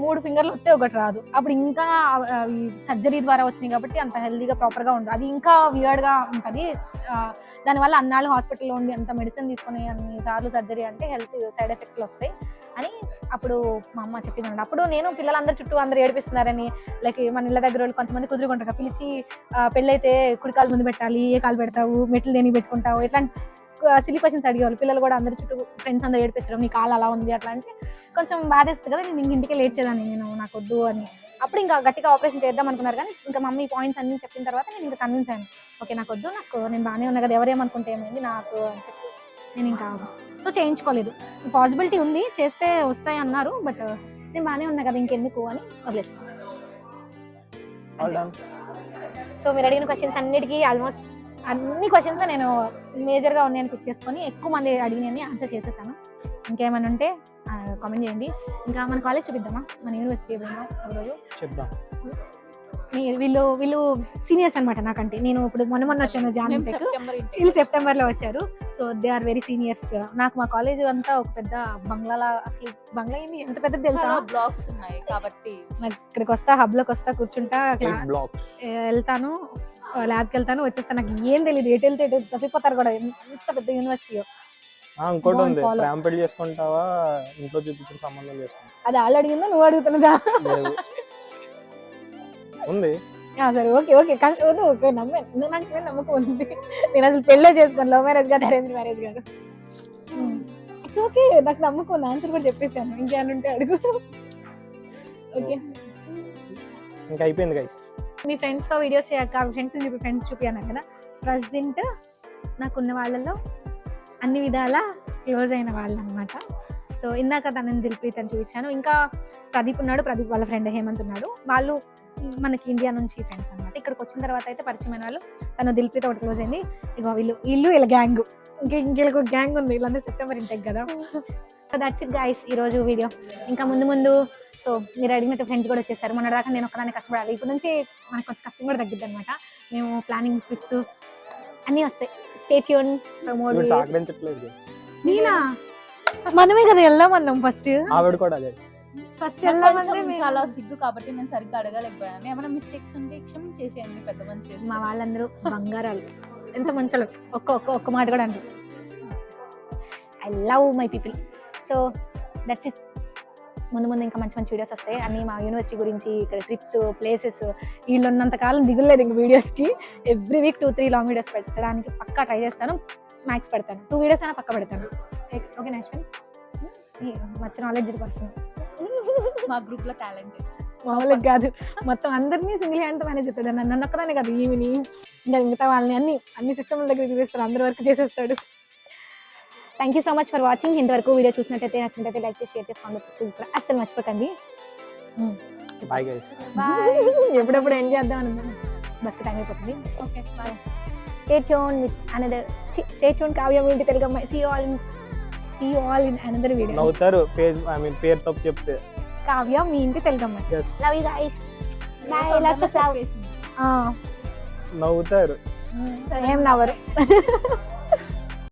3 fingers వస్తే ఒకటి రాదు. అప్పుడు ఇంకా అవి సర్జరీ ద్వారా వచ్చినాయి కాబట్టి అంత హెల్తీగా ప్రాపర్గా ఉండదు, అది ఇంకా వియర్డ్గా ఉంటుంది. దానివల్ల అన్నాళ్ళు హాస్పిటల్లో ఉండి అంత మెడిసిన్ తీసుకుని అన్ని సార్లు సర్జరీ అంటే హెల్త్ సైడ్ ఎఫెక్ట్లు వస్తాయి అని అప్పుడు మా అమ్మ చెప్పిందండి. అప్పుడు నేను పిల్లలందరూ చుట్టూ అందరూ ఏడిపిస్తున్నారని, లైక్ మన ఇళ్ళ దగ్గర వాళ్ళు కొంతమంది కుదురుకుంటారు, పిలిచి పెళ్ళైతే కుడి కాలు ముందు పెట్టాలి, ఏ కాలు పెడతావు, మెట్లు దేని పెట్టుకుంటావు, ఇట్లాంటి సిలీ క్వశ్చన్స్ అడిగేవాళ్ళు. పిల్లలు కూడా అందరు చుట్టూ ఫ్రెండ్స్ అందరూ ఏడిపించడం, నీ కాలు అలా ఉంది అట్లా అంటే కొంచెం బాధేస్తుంది కదా. నేను ఇంటికే లేట్ చేద్దాను, నేను నాకు వద్దు అని. అప్పుడు ఇంకా గట్టిగా ఆపరేషన్ చేద్దాం అనుకున్నారు, కానీ ఇంకా మమ్మీ పాయింట్స్ అన్ని చెప్పిన తర్వాత నేను ఇంకా కన్విన్స్ అయ్యాను. ఓకే నాకు వద్దు, నేను బాగానే ఉన్నా కదా, ఎవరేమనుకుంటే ఏమైంది నాకు అని చెప్పి నేను ఇంకా సో చేయించుకోలేదు. పాసిబిలిటీ ఉంది, చేస్తే వస్తాయి అన్నారు, బట్ నేను బాగానే ఉన్నా కదా ఇంకెందుకు అని వదిలేసాను. సో మీరు అడిగిన క్వశ్చన్స్ అన్నిటికీ ఆల్మోస్ట్ అన్ని క్వశ్చన్స్ నేను మేజర్గా ఉన్నాయని పిక్ చేసుకొని ఎక్కువ మంది అడిగినవి ఆన్సర్ చేసేసాను. ఇంకేమైనా ఉంటే కామెంట్ చేయండి. ఇంకా మన కాలేజ్ చూపిద్దామా, మన యూనివర్సిటీ ఏమైనా ఒకరోజు చెప్దాం. వీళ్ళు సీనియర్స్ అనమాట నాకంటే. నేను ఇప్పుడు మొన్న వచ్చాను జాన్టెక్, వీళ్ళు సెప్టెంబర్లో వచ్చారు. So they are very seniors. నాకు మా కాలేజ్ అంతా ఒక పెద్ద బంగ్లాలా, అసలు బంగ్లా ఏంది ఎంత పెద్దది తెలుసా, బ్లాక్స్ ఉన్నాయి కాబట్టి. నాకు ఇక్కడికి వస్తా, హబ్లోకి వస్తా, కూర్చుంటా, వెళ్తాను, ల్యాబ్కి వెళ్తాను, వచ్చేస్తాను. నాకు ఏం తెలియదు, ఎటు వెళ్తే తప్పిపోతారు కూడా, ఎంత పెద్ద యూనివర్సిటీ. ఇంకోటి ఉంది, పెళ్లి చేసుకుంటావా ఇంట్లో చూపించిన సంబంధం చేసుకుంటా, అది వాళ్ళు అడిగిందా నువ్వు అడుగుతున్నదా? ఉంది. సరే ఓకే ఓకే ఓకే నాకు నమ్మకం ఉంది. నేను అసలు పెళ్ళే చేసుకోను, లవ్ మ్యారేజ్ కాదు, అరేంజ్ మ్యారేజ్ కాదు. ఇట్స్ ఓకే, నాకు నమ్మకం ఉంది, ఆన్సర్ కూడా చెప్పేసాను. ఇంకేమంటే అడుగు. ఓకే ఇంకా అయిపోయింది గైస్. మీ ఫ్రెండ్స్తో వీడియోస్ చేయక ఫ్రెండ్స్ చూపించాను కదా, ప్రెజెంట్ నాకున్న వాళ్ళలో అన్ని విధాలా క్లోజ్ అయిన వాళ్ళు అనమాట. సో ఇందాక తనని దిల్ప్రీత్ అని చూపించాను, ఇంకా ప్రదీప్ ఉన్నాడు, ప్రదీప్ వాళ్ళ ఫ్రెండ్ హేమంత్ ఉన్నాడు. వాళ్ళు మనకి ఇండియా నుంచి ఫ్రెండ్స్ అనమాట. ఇక్కడికి వచ్చిన తర్వాత అయితే పరిచయమైన వాళ్ళు, తను దిల్ప్రీత్ ఒకటి క్లోజ్ అయింది. ఇక వీళ్ళ గ్యాంగ్, ఇంకొక గ్యాంగ్ ఉంది, వీళ్ళందరూ సెప్టెంబర్ ఇంటెక్ కదా. సో దట్స్ ఇట్ గైస్ ఈరోజు వీడియో. ఇంకా ముందు సో మీరు అడిగినట్టు ఫ్రెండ్స్ కూడా వచ్చేసారు. మొన్న దాకా నేను ఒక్కదాన్ని కష్టపడాలి, ఇప్పుడు నుంచి మనకు కొంచెం కష్టం కూడా తగ్గిద్ది అనమాట. మేము ప్లానింగ్ ట్రిప్స్ అన్నీ వస్తాయి. Stay tune. నేనా, మనమే కదా వెళ్దామన్నాం ఫస్ట్. చాలా సిగ్గు కాబట్టి నేను సరిగ్గా అడగలేకపోయాను. ఏమైనా మిస్టేక్స్ ఉంటే క్షమించేసేయండి, పెద్ద మంచి. మా వాళ్ళందరూ బంగారాలు, ఎంత మంచి ఒక్క మాట కూడా అంటారు. I love my people. So that's it. ముందు ఇంకా మంచి వీడియోస్ వస్తాయి అన్నీ మా యూనివర్సిటీ గురించి, ఇక్కడ ట్రిప్స్, ప్లేసెస్. వీళ్ళు ఉన్నంతకాలం దిగులేదు ఇంక వీడియోస్కి. ఎవ్రీ వీక్ 2-3 లాంగ్ వీడియోస్ పెట్టడానికి పక్కా ట్రై చేస్తాను. మ్యాక్స్ పెడతాను, 2 వీడియోస్ అయినా పక్క పెడతాను. ఓకే నెక్స్ట్ మచ్చ నాలెడ్జ్ పర్సన్ మా గ్రూప్లో టాలెంట్ మామూలుగా కాదు, మొత్తం అందరినీ సింగిల్ హ్యాండ్ మేనేజ్ చేస్తాడు. నన్ను ఒక్కదానే కాదు, ఈవిని ఇంకా మిగతా వాళ్ళని అన్ని సిస్టమ్ల దగ్గర చూపిస్తాడు, అందరి వర్క్ చేసేస్తాడు. Thank you so much for watching. ఇంతవరకు వీడియో చూసినట్టయితే నచ్చినట్టయితే లైక్ చేసి షేర్ చేసుకోండి, అస్సలు మర్చిపోకండి. ఎప్పుడెప్పుడు ఎండ్ చేద్దాం అనుకున్నాను, బస్ టైం అయిపోతుంది. Okay bye. Stay tune with another, stay tune Kavya మీ ఇంటి తెలుగు అమ్మాయి. See you all in another video. నవ్వుతారు పేరు తప్పు చెప్తే. కావ్య మీ ఇంటి తెలుగు అమ్మాయి. Love you guys. Bye. Lots of love. నవ్వుతారు. ఏం నవ్వరు.